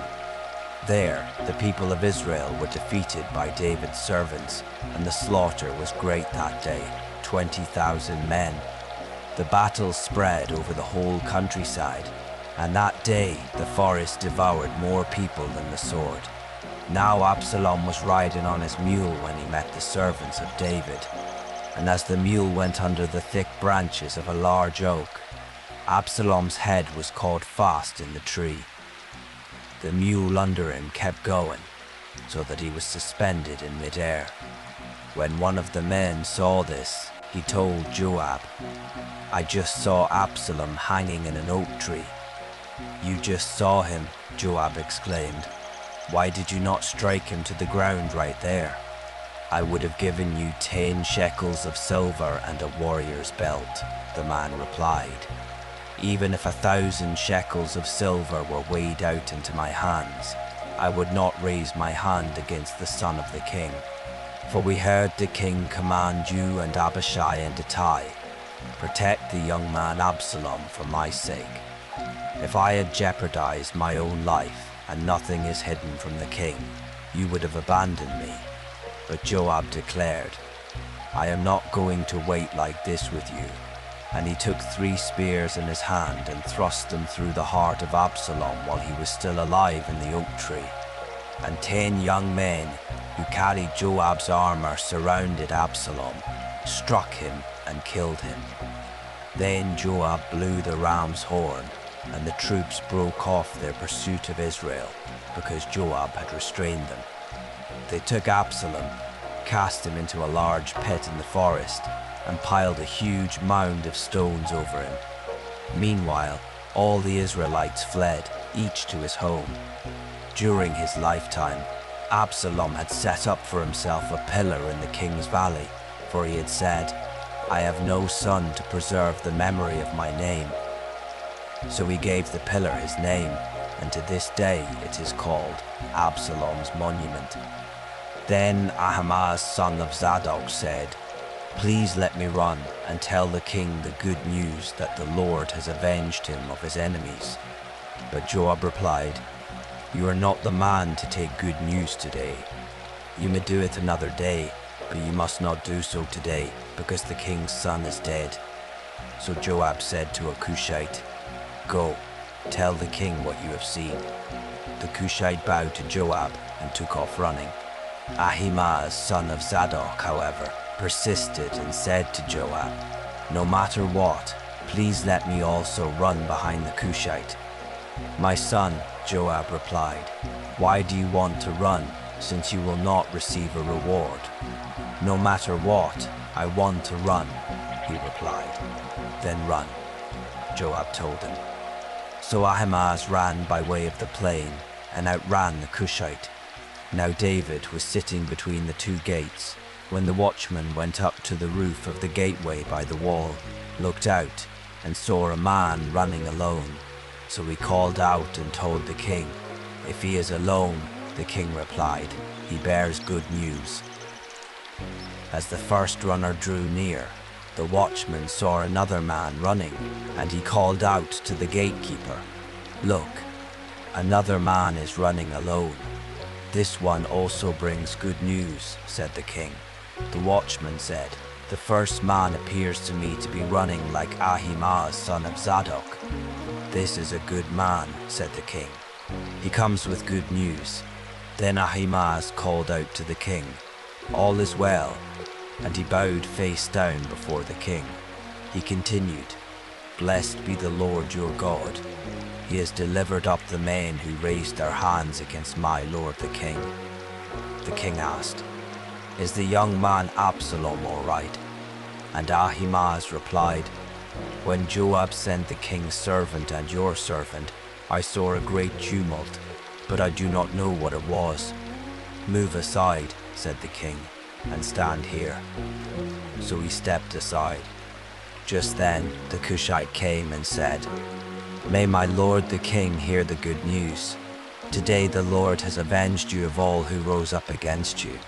There, the people of Israel were defeated by David's servants, and the slaughter was great that day, 20,000 men. The battle spread over the whole countryside, and that day the forest devoured more people than the sword. Now Absalom was riding on his mule when he met the servants of David, and as the mule went under the thick branches of a large oak, Absalom's head was caught fast in the tree. The mule under him kept going, so that he was suspended in midair. When one of the men saw this, he told Joab, "I just saw Absalom hanging in an oak tree." "You just saw him," Joab exclaimed. "Why did you not strike him to the ground right there?" "I would have given you 10 shekels of silver and a warrior's belt," the man replied. "Even if 1,000 shekels of silver were weighed out into my hands, I would not raise my hand against the son of the king. For we heard the king command you and Abishai and Ittai, protect the young man Absalom for my sake." If I had jeopardized my own life and nothing is hidden from the king, you would have abandoned me. But Joab declared, I am not going to wait like this with you. And he took 3 spears in his hand and thrust them through the heart of Absalom while he was still alive in the oak tree. And 10 young men who carried Joab's armor surrounded Absalom, struck him and killed him. Then Joab blew the ram's horn, and the troops broke off their pursuit of Israel because Joab had restrained them. They took Absalom, cast him into a large pit in the forest, and piled a huge mound of stones over him. Meanwhile, all the Israelites fled, each to his home. During his lifetime, Absalom had set up for himself a pillar in the king's valley, for he had said, I have no son to preserve the memory of my name. So he gave the pillar his name, and to this day it is called Absalom's monument. Then Ahimaaz son of Zadok said, Please let me run and tell the king the good news that the Lord has avenged him of his enemies. But Joab replied, You are not the man to take good news today. You may do it another day, but you must not do so today, because the king's son is dead. So Joab said to a Cushite, Go, tell the king what you have seen. The Cushite bowed to Joab and took off running. Ahimaaz son of Zadok, however, persisted and said to Joab, No matter what, please let me also run behind the Cushite. My son, Joab replied, Why do you want to run, since you will not receive a reward? No matter what, I want to run, he replied. Then run, Joab told him. So Ahimaaz ran by way of the plain and outran the Cushite. Now David was sitting between the 2 gates, when the watchman went up to the roof of the gateway by the wall, looked out, and saw a man running alone. So he called out and told the king. If he is alone, the king replied, he bears good news. As the first runner drew near, the watchman saw another man running, and he called out to the gatekeeper, Look, another man is running alone. This one also brings good news, said the king. The watchman said, The first man appears to me to be running like Ahimaaz son of Zadok. This is a good man, said the king. He comes with good news. Then Ahimaaz called out to the king, All is well, and he bowed face down before the king. He continued, Blessed be the Lord your God. He has delivered up the men who raised their hands against my lord the king. The king asked, Is the young man Absalom all right? And Ahimaaz replied, When Joab sent the king's servant and your servant, I saw a great tumult, but I do not know what it was. Move aside, said the king, and stand here. So he stepped aside. Just then the Cushite came and said, May my lord the king hear the good news. Today the Lord has avenged you of all who rose up against you.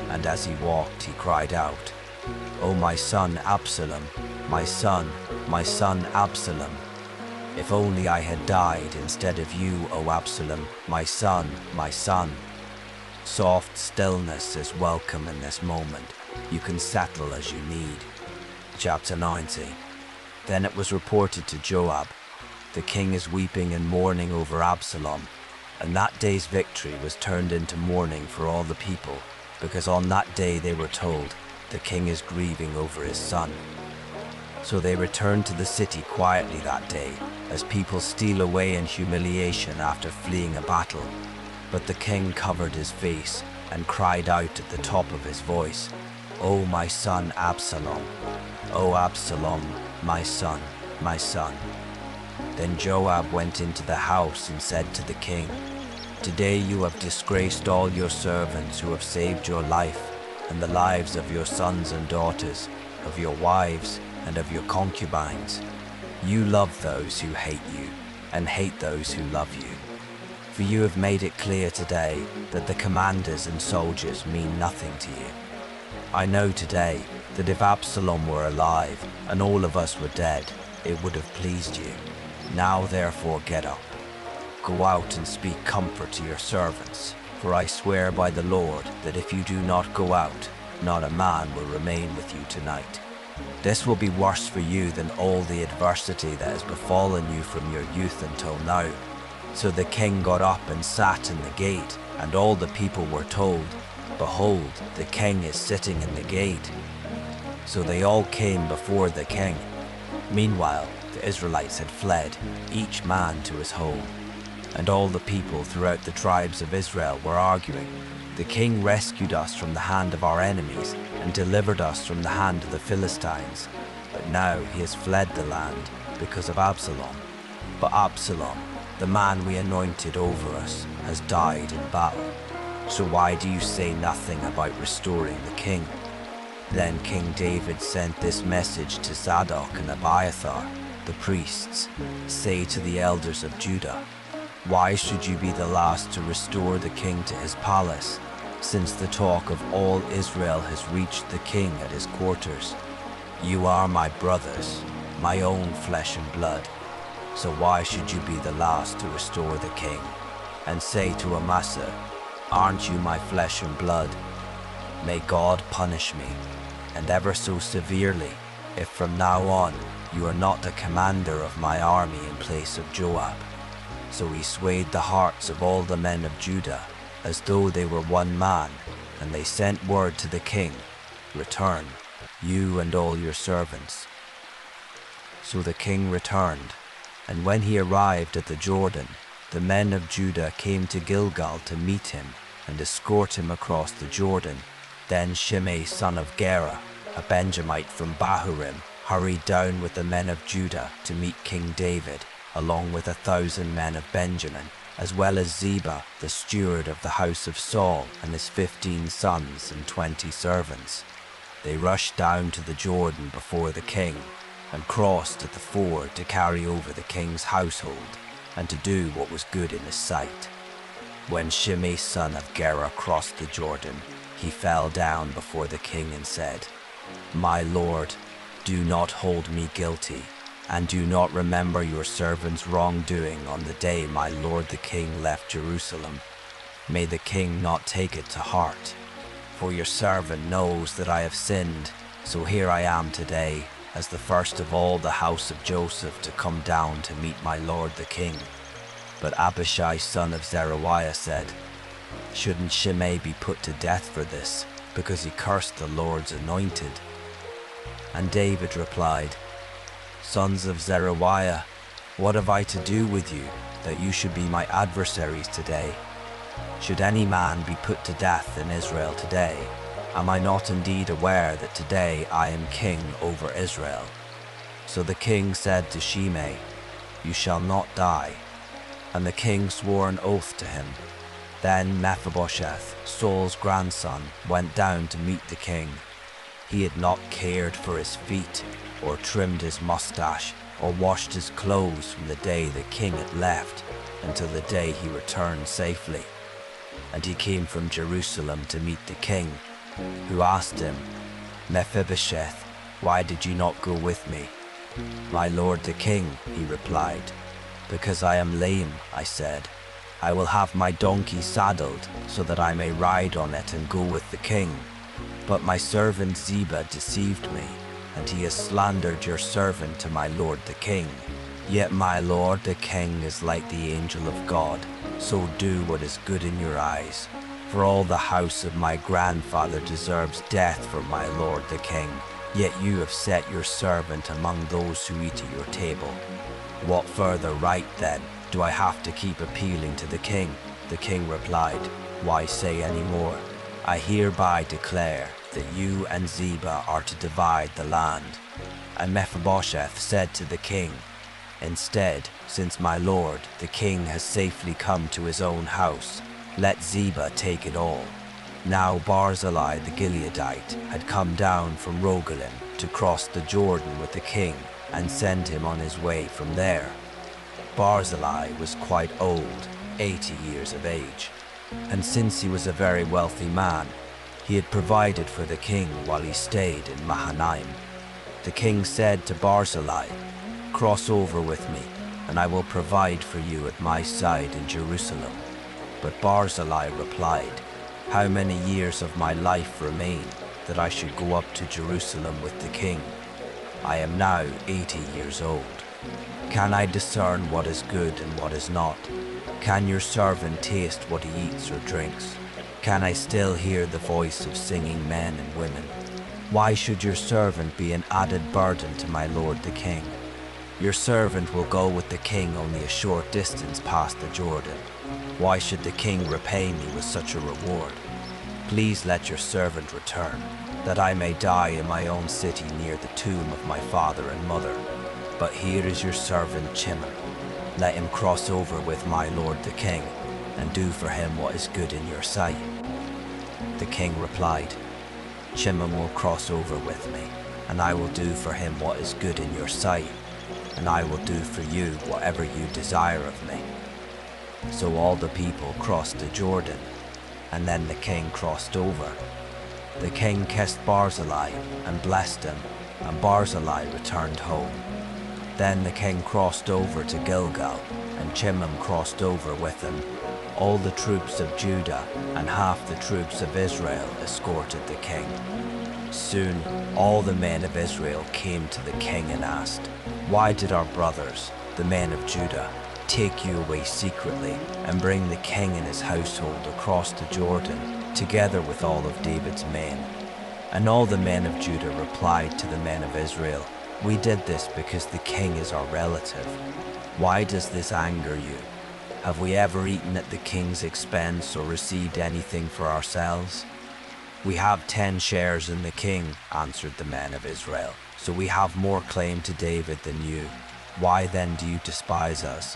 And as he walked, he cried out, O my son Absalom, my son Absalom. If only I had died instead of you, O Absalom, my son, my son. Soft stillness is welcome in this moment. You can settle as you need. Chapter 90. Then it was reported to Joab, The king is weeping and mourning over Absalom. And that day's victory was turned into mourning for all the people, because on that day they were told, The king is grieving over his son. So they returned to the city quietly that day, as people steal away in humiliation after fleeing a battle. But the king covered his face and cried out at the top of his voice, O my son Absalom, O Absalom, my son, my son. Then Joab went into the house and said to the king, Today you have disgraced all your servants who have saved your life and the lives of your sons and daughters, of your wives and of your concubines. You love those who hate you and hate those who love you. For you have made it clear today that the commanders and soldiers mean nothing to you. I know today that if Absalom were alive and all of us were dead, it would have pleased you. Now therefore get up. Go out and speak comfort to your servants, for I swear by the Lord that if you do not go out, not a man will remain with you tonight. This will be worse for you than all the adversity that has befallen you from your youth until now. So the king got up and sat in the gate, and all the people were told, Behold, the king is sitting in the gate. So they all came before the king. Meanwhile, the Israelites had fled, each man to his home. And all the people throughout the tribes of Israel were arguing, The king rescued us from the hand of our enemies and delivered us from the hand of the Philistines. But now he has fled the land because of Absalom. But Absalom, the man we anointed over us, has died in battle. So why do you say nothing about restoring the king? Then King David sent this message to Zadok and Abiathar, the priests. Say to the elders of Judah, Why should you be the last to restore the king to his palace, since the talk of all Israel has reached the king at his quarters? You are my brothers, my own flesh and blood. So why should you be the last to restore the king? And say to Amasa, Aren't you my flesh and blood? May God punish me, and ever so severely, if from now on you are not the commander of my army in place of Joab. So he swayed the hearts of all the men of Judah, as though they were one man, and they sent word to the king, Return, you and all your servants. So the king returned, and when he arrived at the Jordan, the men of Judah came to Gilgal to meet him and escort him across the Jordan. Then Shimei son of Gera, a Benjamite from Bahurim, hurried down with the men of Judah to meet King David, along with 1,000 men of Benjamin, as well as Ziba, the steward of the house of Saul, and his 15 sons and 20 servants. They rushed down to the Jordan before the king, and crossed at the ford to carry over the king's household, and to do what was good in his sight. When Shimei son of Gera crossed the Jordan, he fell down before the king and said, My lord, do not hold me guilty, and do not remember your servant's wrongdoing on the day my lord the king left Jerusalem. May the king not take it to heart. For your servant knows that I have sinned, so here I am today, as the first of all the house of Joseph to come down to meet my lord the king. But Abishai son of Zeruiah said, Shouldn't Shimei be put to death for this, because he cursed the Lord's anointed? And David replied, Sons of Zeruiah, what have I to do with you, that you should be my adversaries today? Should any man be put to death in Israel today, am I not indeed aware that today I am king over Israel? So the king said to Shimei, You shall not die. And the king swore an oath to him. Then Mephibosheth, Saul's grandson, went down to meet the king. He had not cared for his feet, or trimmed his mustache, or washed his clothes from the day the king had left, until the day he returned safely. And he came from Jerusalem to meet the king, who asked him, Mephibosheth, why did you not go with me? My lord the king, he replied. Because I am lame, I said. I will have my donkey saddled, so that I may ride on it and go with the king. But my servant Ziba deceived me, and he has slandered your servant to my lord the king. Yet my lord the king is like the angel of God, so do what is good in your eyes. For all the house of my grandfather deserves death for my lord the king, yet you have set your servant among those who eat at your table. What further right, then, do I have to keep appealing to the king? The king replied, Why say any more? I hereby declare that you and Ziba are to divide the land. And Mephibosheth said to the king, "Instead, since my lord, the king, has safely come to his own house, let Ziba take it all." Now Barzillai the Gileadite had come down from Rogelim to cross the Jordan with the king and send him on his way from there. Barzillai was quite old, 80 years of age, and since he was a very wealthy man, he had provided for the king while he stayed in Mahanaim. The king said to Barzillai, "Cross over with me, and I will provide for you at my side in Jerusalem." But Barzillai replied, "How many years of my life remain that I should go up to Jerusalem with the king? I am now 80 years old. Can I discern what is good and what is not? Can your servant taste what he eats or drinks? Can I still hear the voice of singing men and women? Why should your servant be an added burden to my lord the king? Your servant will go with the king only a short distance past the Jordan. Why should the king repay me with such a reward? Please let your servant return, that I may die in my own city near the tomb of my father and mother. But here is your servant Chimham. Let him cross over with my lord the king, and do for him what is good in your sight." The king replied, "Chimham will cross over with me, and I will do for him what is good in your sight, and I will do for you whatever you desire of me." So all the people crossed the Jordan, and then the king crossed over. The king kissed Barzillai and blessed him, and Barzillai returned home. Then the king crossed over to Gilgal, and Chimham crossed over with him. All the troops of Judah and half the troops of Israel escorted the king. Soon all the men of Israel came to the king and asked, "Why did our brothers, the men of Judah, take you away secretly and bring the king and his household across the Jordan, together with all of David's men?" And all the men of Judah replied to the men of Israel, "We did this because the king is our relative. Why does this anger you? Have we ever eaten at the king's expense or received anything for ourselves?" "We have 10 shares in the king," answered the men of Israel, "so we have more claim to David than you. Why then do you despise us?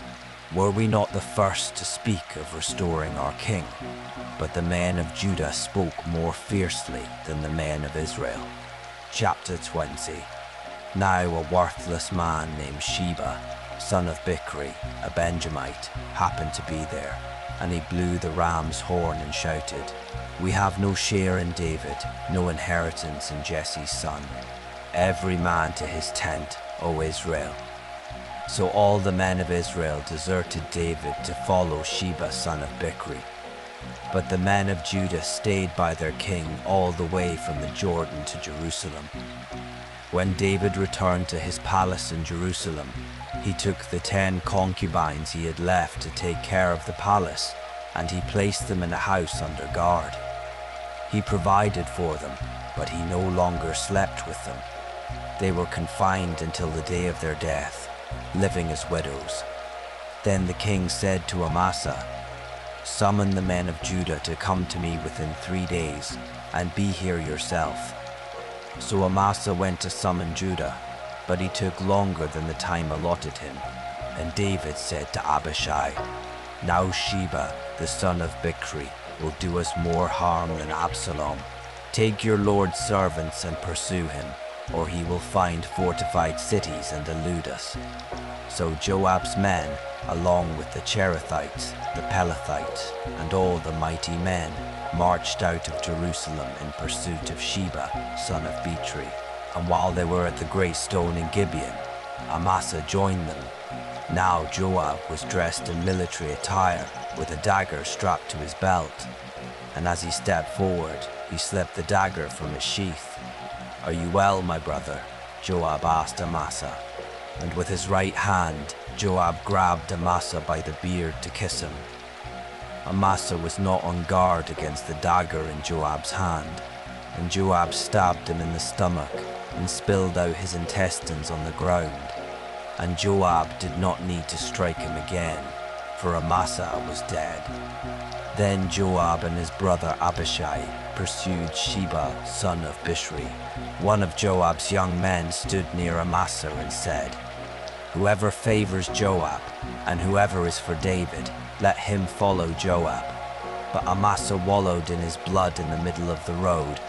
Were we not the first to speak of restoring our king?" But the men of Judah spoke more fiercely than the men of Israel. Chapter 20. Now a worthless man named Sheba, son of Bichri, a Benjamite, happened to be there, and he blew the ram's horn and shouted, "We have no share in David, no inheritance in Jesse's son. Every man to his tent, O Israel." So all the men of Israel deserted David to follow Sheba, son of Bichri. But the men of Judah stayed by their king all the way from the Jordan to Jerusalem. When David returned to his palace in Jerusalem, he took the 10 concubines he had left to take care of the palace, and he placed them in a house under guard. He provided for them, but he no longer slept with them. They were confined until the day of their death, living as widows. Then the king said to Amasa, "Summon the men of Judah to come to me within 3 days, and be here yourself." So Amasa went to summon Judah, but he took longer than the time allotted him. And David said to Abishai, "Now Sheba, the son of Bichri, will do us more harm than Absalom. Take your lord's servants and pursue him, or he will find fortified cities and elude us." So Joab's men, along with the Cherethites, the Pelethites, and all the mighty men, marched out of Jerusalem in pursuit of Sheba, son of Bichri. And while they were at the great stone in Gibeon, Amasa joined them. Now Joab was dressed in military attire, with a dagger strapped to his belt. And as he stepped forward, he slipped the dagger from his sheath. "Are you well, my brother?" Joab asked Amasa. And with his right hand, Joab grabbed Amasa by the beard to kiss him. Amasa was not on guard against the dagger in Joab's hand, and Joab stabbed him in the stomach and spilled out his intestines on the ground. And Joab did not need to strike him again. for Amasa was dead. Then Joab and his brother Abishai pursued Sheba, son of Bishri. One of Joab's young men stood near Amasa and said, "Whoever favors Joab, and whoever is for David, let him follow Joab." But Amasa wallowed in his blood in the middle of the road,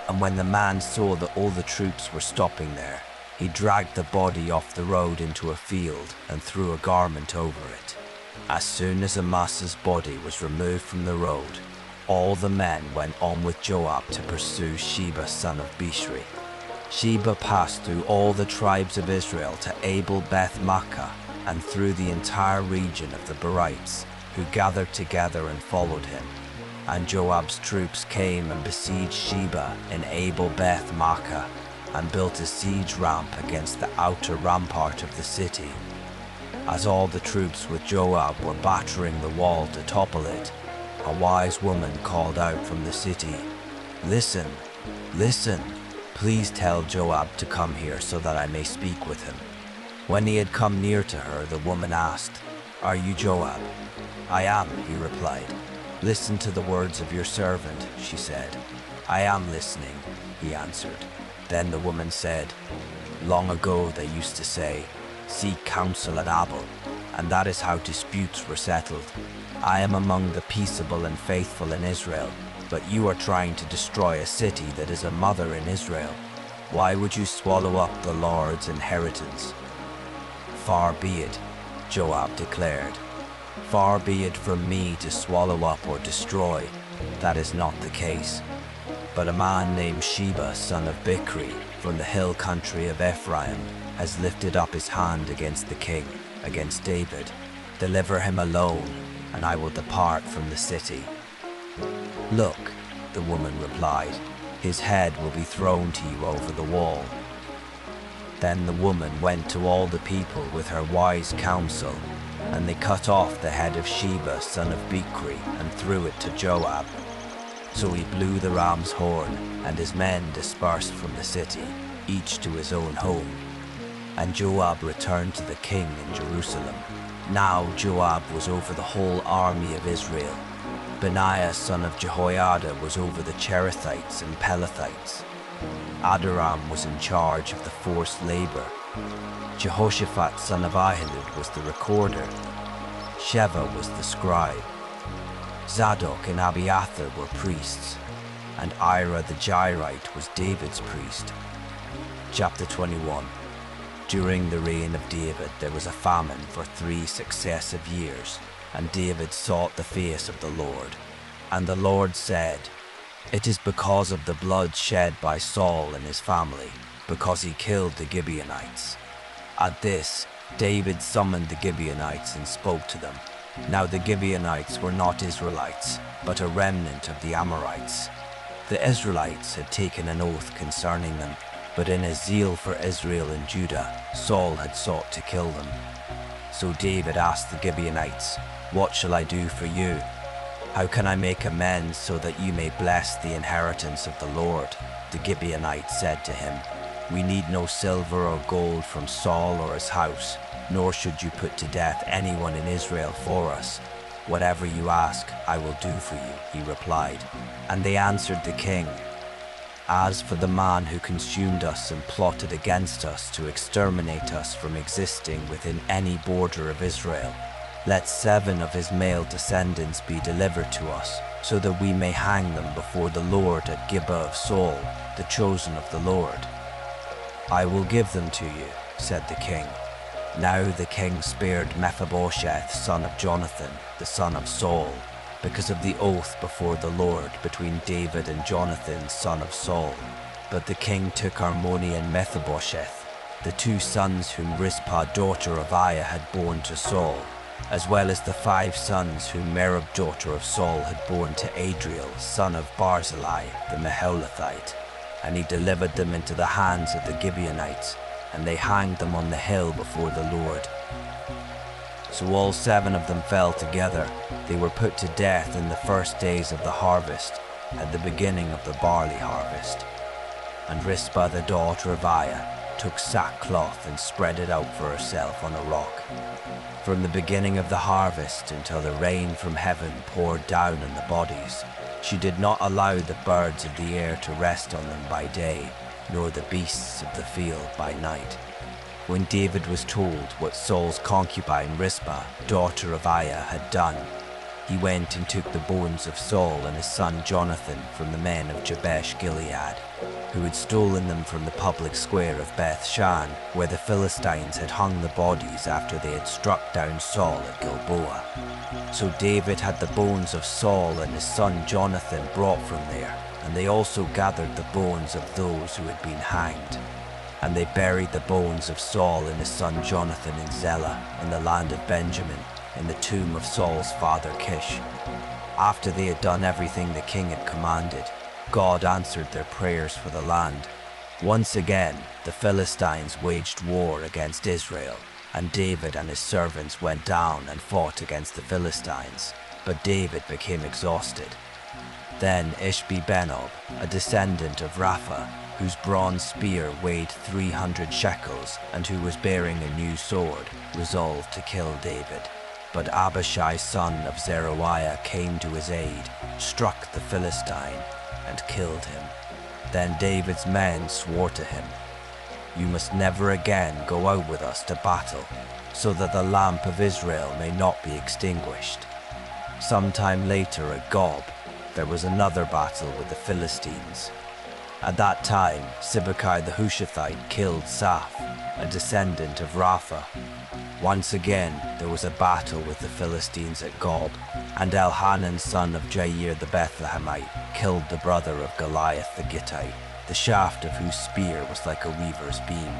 and when the man saw that all the troops were stopping there, he dragged the body off the road into a field and threw a garment over it. As soon as Amasa's body was removed from the road, all the men went on with Joab to pursue Sheba, son of Bishri. Sheba passed through all the tribes of Israel to Abel Beth Makkah and through the entire region of the Berites, who gathered together and followed him. And Joab's troops came and besieged Sheba in Abel Beth Makkah and built a siege ramp against the outer rampart of the city. As all the troops with Joab were battering the wall to topple it, a wise woman called out from the city, "Listen, listen, please tell Joab to come here so that I may speak with him." When he had come near to her, the woman asked, "Are you Joab?" "I am," he replied. "Listen to the words of your servant," she said. "I am listening," he answered. Then the woman said, "Long ago they used to say, 'Seek counsel at Abel,' and that is how disputes were settled. I am among the peaceable and faithful in Israel, but you are trying to destroy a city that is a mother in Israel. Why would you swallow up the Lord's inheritance?" "Far be it," Joab declared. "Far be it from me to swallow up or destroy. That is not the case. But a man named Sheba, son of Bichri, from the hill country of Ephraim, has lifted up his hand against the king, against David. Deliver him alone, and I will depart from the city." "Look," the woman replied, "his head will be thrown to you over the wall." Then the woman went to all the people with her wise counsel, and they cut off the head of Sheba, son of Bichri, and threw it to Joab. So he blew the ram's horn, and his men dispersed from the city, each to his own home. And Joab returned to the king in Jerusalem. Now Joab was over the whole army of Israel. Benaiah, son of Jehoiada, was over the Cherethites and Pelethites. Adoram was in charge of the forced labor. Jehoshaphat, son of Ahilud, was the recorder. Sheva was the scribe. Zadok and Abiathar were priests, and Ira the Jairite was David's priest. Chapter 21. During the reign of David there was a famine for 3 successive years, and David sought the face of the Lord. And the Lord said, "It is because of the blood shed by Saul and his family, because he killed the Gibeonites." At this, David summoned the Gibeonites and spoke to them. Now the Gibeonites were not Israelites, but a remnant of the Amorites. The Israelites had taken an oath concerning them, but in his zeal for Israel and Judah, Saul had sought to kill them. So David asked the Gibeonites, "What shall I do for you? How can I make amends so that you may bless the inheritance of the Lord?" The Gibeonites said to him, "We need no silver or gold from Saul or his house, nor should you put to death anyone in Israel for us. Whatever you ask, I will do for you," he replied. And they answered the king, "As for the man who consumed us and plotted against us to exterminate us from existing within any border of Israel, let 7 of his male descendants be delivered to us, so that we may hang them before the Lord at Gibeah of Saul, the chosen of the Lord." "I will give them to you," said the king. Now the king spared Mephibosheth, son of Jonathan, the son of Saul, because of the oath before the Lord between David and Jonathan, son of Saul. But the king took Armoni and Mephibosheth, the 2 sons whom Rizpah, daughter of Aiah, had borne to Saul, as well as the 5 sons whom Merab, daughter of Saul, had borne to Adriel, son of Barzillai, the Maholathite, and he delivered them into the hands of the Gibeonites, and they hanged them on the hill before the Lord. So all 7 of them fell together. They were put to death in the first days of the harvest, at the beginning of the barley harvest. And Rizpah, the daughter of Aiah, took sackcloth and spread it out for herself on a rock. From the beginning of the harvest until the rain from heaven poured down on the bodies, she did not allow the birds of the air to rest on them by day, nor the beasts of the field by night. When David was told what Saul's concubine Rizpah, daughter of Aiah, had done, he went and took the bones of Saul and his son Jonathan from the men of Jabesh Gilead, who had stolen them from the public square of Beth-shan, where the Philistines had hung the bodies after they had struck down Saul at Gilboa. So David had the bones of Saul and his son Jonathan brought from there, and they also gathered the bones of those who had been hanged. And they buried the bones of Saul and his son Jonathan in Zelah, in the land of Benjamin, in the tomb of Saul's father Kish. After they had done everything the king had commanded, God answered their prayers for the land. Once again, the Philistines waged war against Israel, and David and his servants went down and fought against the Philistines, but David became exhausted. Then Ishbi-Benob, a descendant of Rapha, whose bronze spear weighed 300 shekels and who was bearing a new sword, resolved to kill David. But Abishai son of Zeruiah came to his aid, struck the Philistine, and killed him. Then David's men swore to him, "You must never again go out with us to battle, so that the lamp of Israel may not be extinguished." Sometime later at Gob, there was another battle with the Philistines. At that time, Sibbecai the Hushathite killed Saph, a descendant of Rapha. Once again, there was a battle with the Philistines at Gob, and Elhanan son of Jair the Bethlehemite killed the brother of Goliath the Gittite, the shaft of whose spear was like a weaver's beam.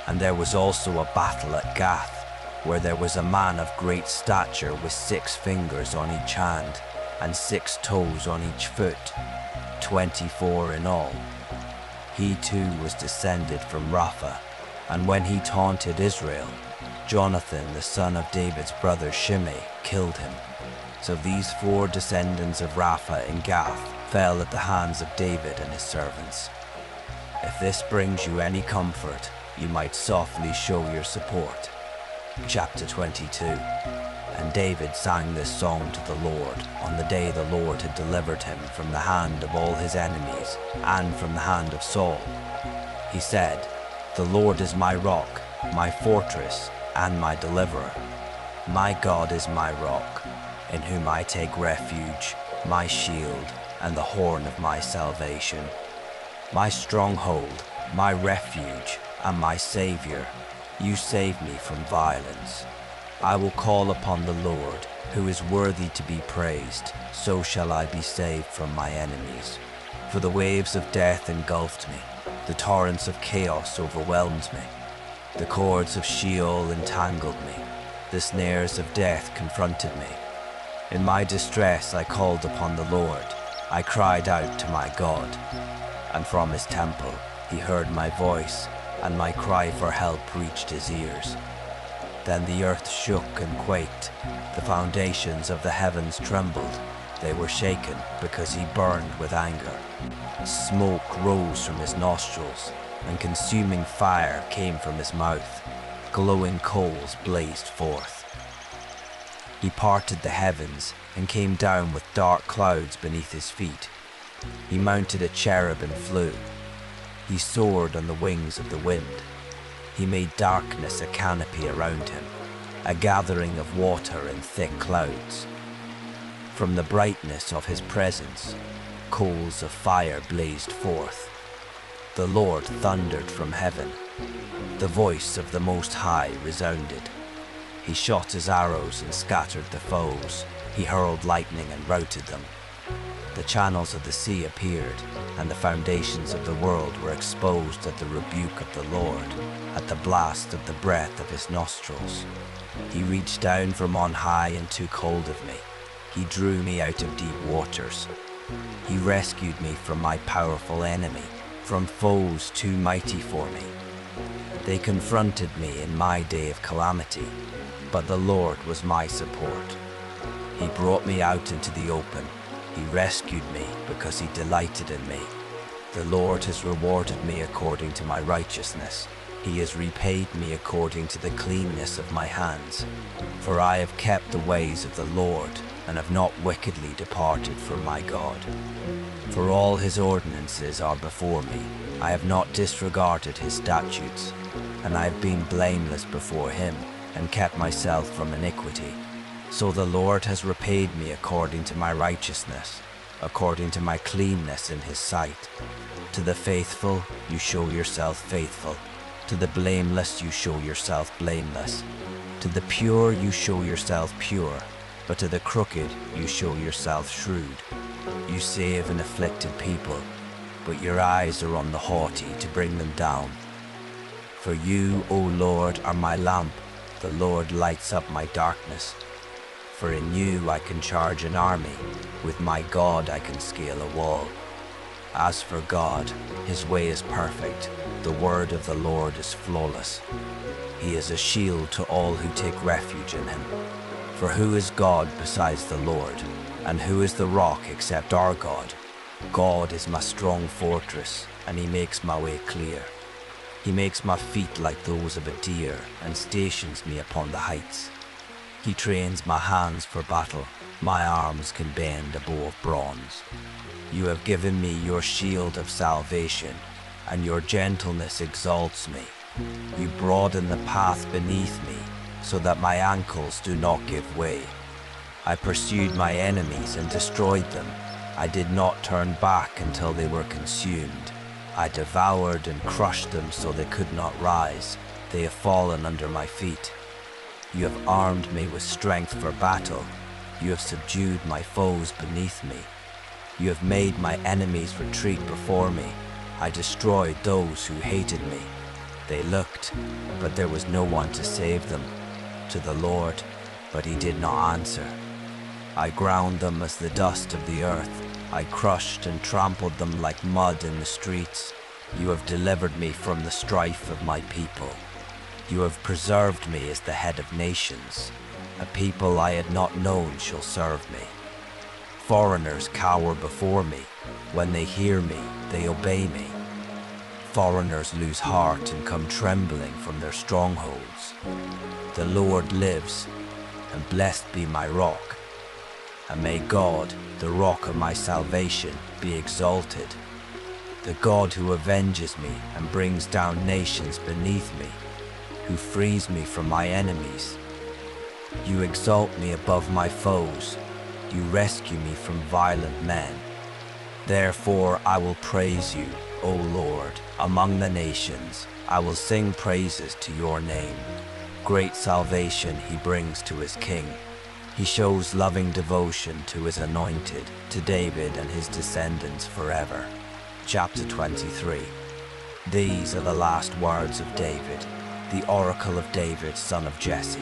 And there was also a battle at Gath, where there was a man of great stature with 6 fingers on each hand, and 6 toes on each foot, 24 in all. He too was descended from Rapha, and when he taunted Israel, Jonathan, the son of David's brother Shimei, killed him. So these 4 descendants of Rapha in Gath fell at the hands of David and his servants. If this brings you any comfort, you might softly show your support. Chapter 22. And David sang this song to the Lord on the day the Lord had delivered him from the hand of all his enemies and from the hand of Saul. He said, "The Lord is my rock, my fortress, and my deliverer. My God is my rock, in whom I take refuge, my shield, and the horn of my salvation. My stronghold, my refuge, and my Savior, you save me from violence. I will call upon the Lord, who is worthy to be praised, so shall I be saved from my enemies. For the waves of death engulfed me, the torrents of chaos overwhelmed me. The cords of Sheol entangled me, the snares of death confronted me. In my distress I called upon the Lord, I cried out to my God. And from his temple he heard my voice, and my cry for help reached his ears. Then the earth shook and quaked, the foundations of the heavens trembled. They were shaken because he burned with anger. Smoke rose from his nostrils, and consuming fire came from his mouth. Glowing coals blazed forth. He parted the heavens and came down with dark clouds beneath his feet. He mounted a cherub and flew. He soared on the wings of the wind. He made darkness a canopy around him, a gathering of water in thick clouds. From the brightness of his presence, coals of fire blazed forth. The Lord thundered from heaven. The voice of the Most High resounded. He shot his arrows and scattered the foes. He hurled lightning and routed them. The channels of the sea appeared, and the foundations of the world were exposed at the rebuke of the Lord, at the blast of the breath of his nostrils. He reached down from on high and took hold of me. He drew me out of deep waters. He rescued me from my powerful enemy, from foes too mighty for me. They confronted me in my day of calamity, but the Lord was my support. He brought me out into the open. He rescued me because he delighted in me. The Lord has rewarded me according to my righteousness. He has repaid me according to the cleanness of my hands. For I have kept the ways of the Lord, and have not wickedly departed from my God. For all his ordinances are before me. I have not disregarded his statutes, and I have been blameless before him, and kept myself from iniquity. So the Lord has repaid me according to my righteousness, according to my cleanness in his sight. To the faithful you show yourself faithful. To the blameless you show yourself blameless. To the pure you show yourself pure, but to the crooked you show yourself shrewd. You save an afflicted people, but your eyes are on the haughty to bring them down. For you, O Lord, are my lamp. The Lord lights up my darkness. For in you I can charge an army. With my God I can scale a wall. As for God, his way is perfect. The word of the Lord is flawless. He is a shield to all who take refuge in him. For who is God besides the Lord? And who is the rock except our God? God is my strong fortress, and he makes my way clear. He makes my feet like those of a deer, and stations me upon the heights. He trains my hands for battle. My arms can bend a bow of bronze. You have given me your shield of salvation, and your gentleness exalts me. You broaden the path beneath me, so that my ankles do not give way. I pursued my enemies and destroyed them. I did not turn back until they were consumed. I devoured and crushed them so they could not rise. They have fallen under my feet. You have armed me with strength for battle. You have subdued my foes beneath me. You have made my enemies retreat before me. I destroyed those who hated me. They looked, but there was no one to save them. To the Lord, but he did not answer. I ground them as the dust of the earth. I crushed and trampled them like mud in the streets. You have delivered me from the strife of my people. You have preserved me as the head of nations. A people I had not known shall serve me. Foreigners cower before me. When they hear me, they obey me. Foreigners lose heart and come trembling from their strongholds. The Lord lives, and blessed be my rock. And may God, the rock of my salvation, be exalted. The God who avenges me and brings down nations beneath me, who frees me from my enemies. You exalt me above my foes. You rescue me from violent men. Therefore I will praise you, O Lord, among the nations. I will sing praises to your name. Great salvation he brings to his king. He shows loving devotion to his anointed, to David and his descendants forever. Chapter 23. These are the last words of David, the oracle of David, son of Jesse,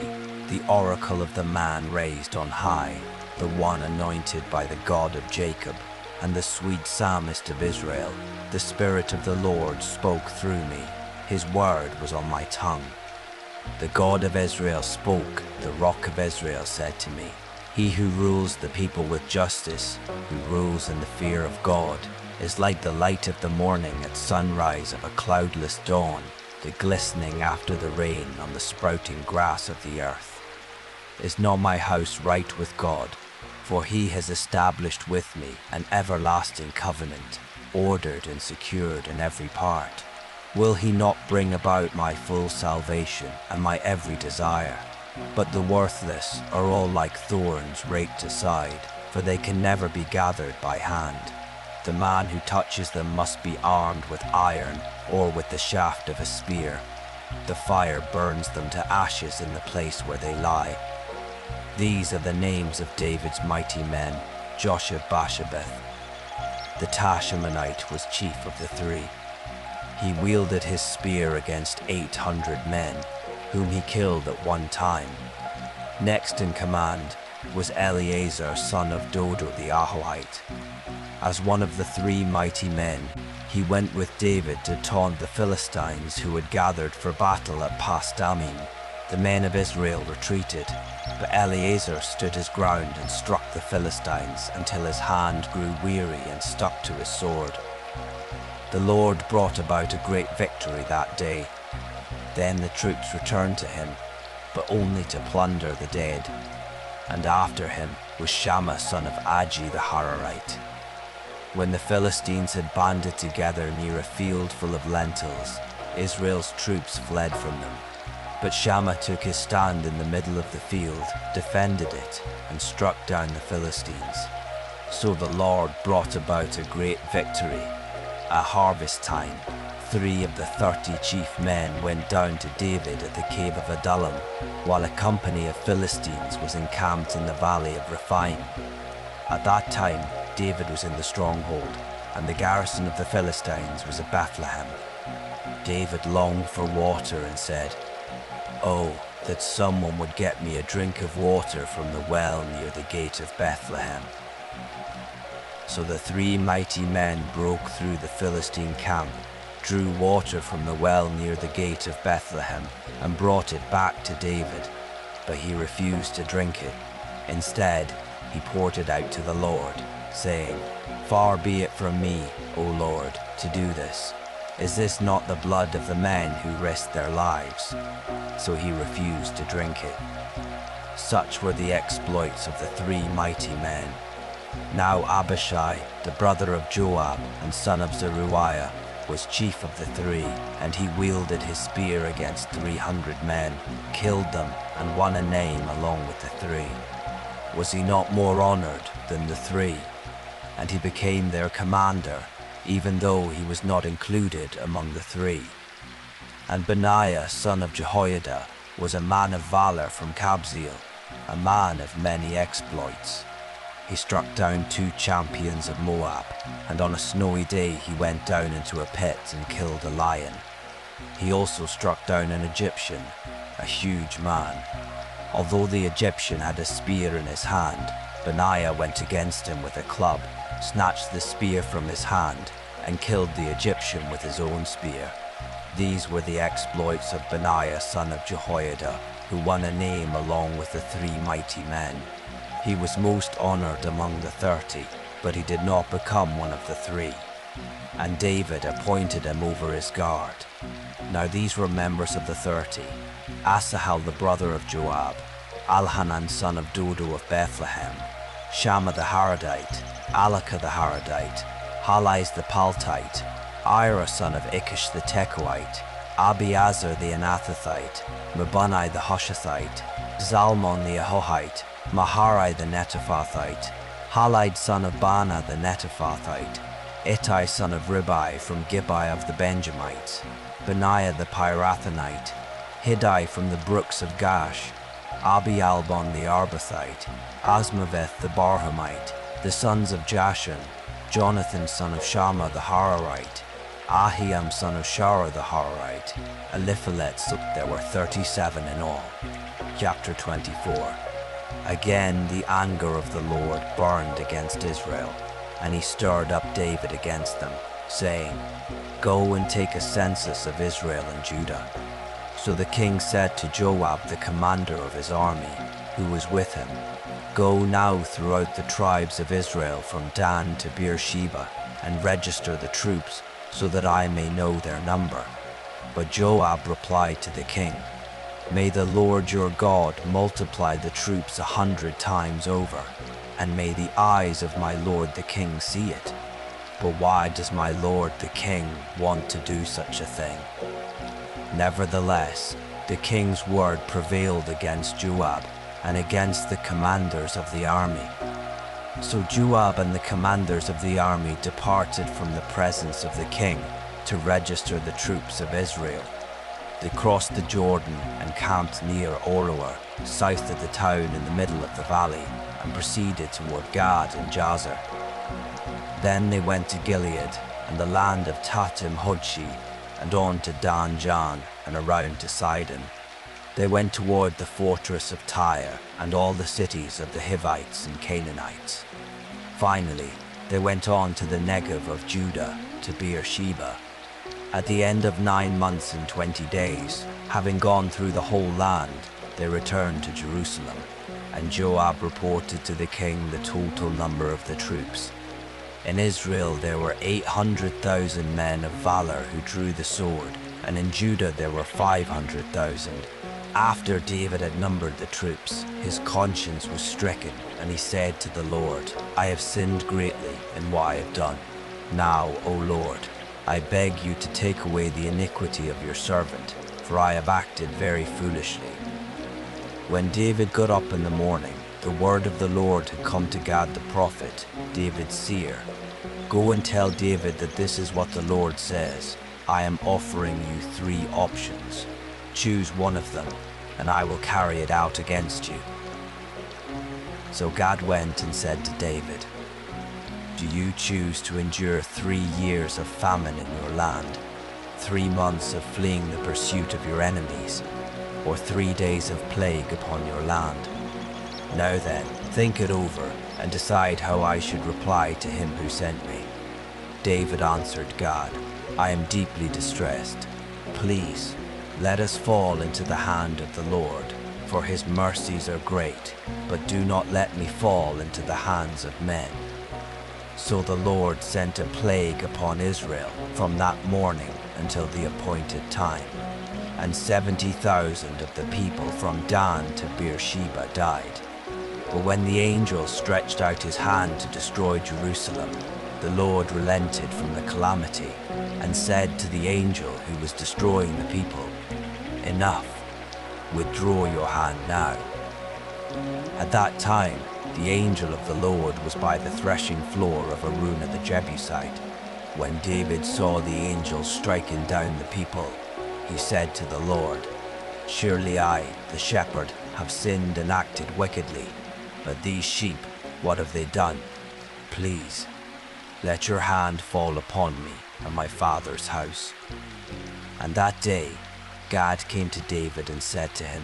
the oracle of the man raised on high, the one anointed by the God of Jacob, and the sweet psalmist of Israel. The Spirit of the Lord spoke through me. His word was on my tongue. The God of Israel spoke. The rock of Israel said to me, he who rules the people with justice, who rules in the fear of God, is like the light of the morning at sunrise of a cloudless dawn, the glistening after the rain on the sprouting grass of the earth. Is not my house right with God? For he has established with me an everlasting covenant, ordered and secured in every part. Will he not bring about my full salvation and my every desire? But the worthless are all like thorns raked aside, for they can never be gathered by hand. The man who touches them must be armed with iron or with the shaft of a spear. The fire burns them to ashes in the place where they lie. These are the names of David's mighty men: Josheb-Basshebeth. The Tashmonite was chief of the three. He wielded his spear against 800 men, whom he killed at one time. Next in command was Eleazar, son of Dodo the Ahohite. As one of the three mighty men, he went with David to taunt the Philistines who had gathered for battle at Pas-Dammim. The men of Israel retreated, but Eleazar stood his ground and struck the Philistines until his hand grew weary and stuck to his sword. The Lord brought about a great victory that day. Then the troops returned to him, but only to plunder the dead. And after him was Shammah son of Agi the Hararite. When the Philistines had banded together near a field full of lentils, Israel's troops fled from them. But Shammah took his stand in the middle of the field, defended it, and struck down the Philistines. So the Lord brought about a great victory. At harvest time, 3 of the 30 chief men went down to David at the cave of Adullam, while a company of Philistines was encamped in the valley of Rephaim. At that time, David was in the stronghold, and the garrison of the Philistines was at Bethlehem. David longed for water and said, "Oh, that someone would get me a drink of water from the well near the gate of Bethlehem." So the 3 mighty men broke through the Philistine camp, drew water from the well near the gate of Bethlehem, and brought it back to David. But he refused to drink it. Instead, he poured it out to the Lord, saying, "Far be it from me, O Lord, to do this. Is this not the blood of the men who risked their lives?" So he refused to drink it. Such were the exploits of the 3 mighty men. Now Abishai, the brother of Joab and son of Zeruiah, was chief of the 3, and he wielded his spear against 300 men, killed them, and won a name along with the 3. Was he not more honored than the 3? And he became their commander, even though he was not included among the 3. And Benaiah, son of Jehoiada, was a man of valor from Kabzeel, a man of many exploits. He struck down 2 champions of Moab, and on a snowy day he went down into a pit and killed a lion. He also struck down an Egyptian, a huge man. Although the Egyptian had a spear in his hand, Benaiah went against him with a club, snatched the spear from his hand, and killed the Egyptian with his own spear. These were the exploits of Benaiah son of Jehoiada, who won a name along with the 3 mighty men. He was most honored among the 30, but he did not become one of the 3. And David appointed him over his guard. Now these were members of the 30: Asahel the brother of Joab, Alhanan son of Dodo of Bethlehem, Shammah the Haradite, Alaka the Haradite, Halais the Paltite, Ira son of Ikish the Tekoite, Abiazar the Anathothite, Mabunai the Hushathite, Zalmon the Ahohite, Maharai the Netophathite, Halide son of Bana the Netophathite, Ittai son of Ribai from Gibeah of the Benjamites, Benaiah the Pirathonite, Hiddai from the brooks of Gash, Abialbon the Arbathite, Asmaveth the Barhamite, the sons of Jashan, Jonathan son of Shammah the Hararite, Ahiam son of Shara the Hararite, Eliphalet. So there were 37 in all. Chapter 24. Again the anger of the Lord burned against Israel, and he stirred up David against them, saying, "Go and take a census of Israel and Judah." So the king said to Joab, the commander of his army, who was with him, "Go now throughout the tribes of Israel from Dan to Beersheba, and register the troops, so that I may know their number." But Joab replied to the king, "May the Lord your God multiply the troops 100 times over, and may the eyes of my lord the king see it. But why does my lord the king want to do such a thing?" Nevertheless, the king's word prevailed against Joab and against the commanders of the army. So Joab and the commanders of the army departed from the presence of the king to register the troops of Israel. They crossed the Jordan and camped near Aroer, south of the town in the middle of the valley, and proceeded toward Gad and Jazer. Then they went to Gilead and the land of Tatim Hodshi, and on to Dan Jan and around to Sidon. They went toward the fortress of Tyre and all the cities of the Hivites and Canaanites. Finally, they went on to the Negev of Judah, to Beersheba. At the end of 9 months and 20 days, having gone through the whole land, they returned to Jerusalem, and Joab reported to the king the total number of the troops. In Israel there were 800,000 men of valor who drew the sword, and in Judah there were 500,000. After David had numbered the troops, his conscience was stricken, and he said to the Lord, I have sinned greatly in what I have done. Now, O Lord, I beg you to take away the iniquity of your servant, for I have acted very foolishly. When David got up in the morning, the word of the Lord had come to Gad the prophet, David's seer. Go and tell David that this is what the Lord says. I am offering you 3 options. Choose one of them, and I will carry it out against you. So Gad went and said to David, Do you choose to endure 3 years of famine in your land, 3 months of fleeing the pursuit of your enemies, or 3 days of plague upon your land? Now then, think it over, and decide how I should reply to him who sent me. David answered Gad, I am deeply distressed. Please, let us fall into the hand of the Lord, for his mercies are great, but do not let me fall into the hands of men. So the Lord sent a plague upon Israel from that morning until the appointed time, and 70,000 of the people from Dan to Beersheba died. But when the angel stretched out his hand to destroy Jerusalem, the Lord relented from the calamity and said to the angel who was destroying the people, Enough, withdraw your hand now. At that time, the angel of the Lord was by the threshing floor of Araunah the Jebusite. When David saw the angel striking down the people, he said to the Lord, Surely I, the shepherd, have sinned and acted wickedly, but these sheep, what have they done? Please, let your hand fall upon me and my father's house. And that day, Gad came to David and said to him,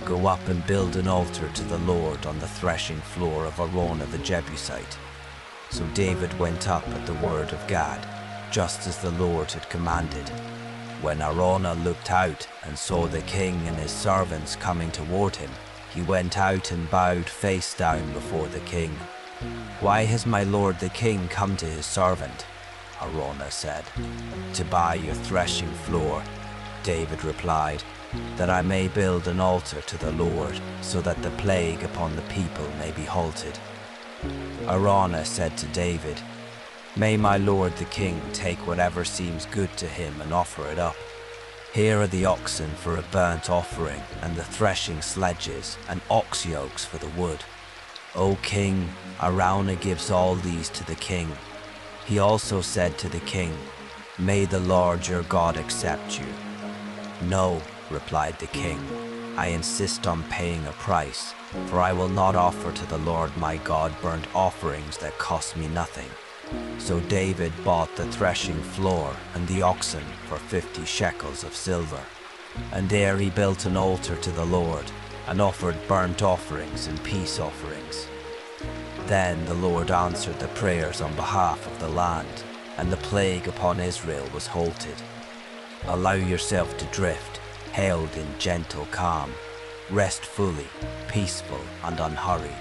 Go up and build an altar to the Lord on the threshing floor of Araunah the Jebusite. So David went up at the word of Gad, just as the Lord had commanded. When Araunah looked out and saw the king and his servants coming toward him, he went out and bowed face down before the king. Why has my lord the king come to his servant? Araunah said. To buy your threshing floor, David replied, that I may build an altar to the Lord, so that the plague upon the people may be halted. Araunah said to David, May my lord the king take whatever seems good to him and offer it up. Here are the oxen for a burnt offering, and the threshing sledges, and ox yokes for the wood. O king, Araunah gives all these to the king. He also said to the king, May the Lord your God accept you. No, replied the king, I insist on paying a price, for I will not offer to the Lord my God burnt offerings that cost me nothing. So David bought the threshing floor and the oxen for 50 shekels of silver. And there he built an altar to the Lord, and offered burnt offerings and peace offerings. Then the Lord answered the prayers on behalf of the land, and the plague upon Israel was halted. Allow yourself to drift, held in gentle calm. Rest fully, peaceful and unhurried.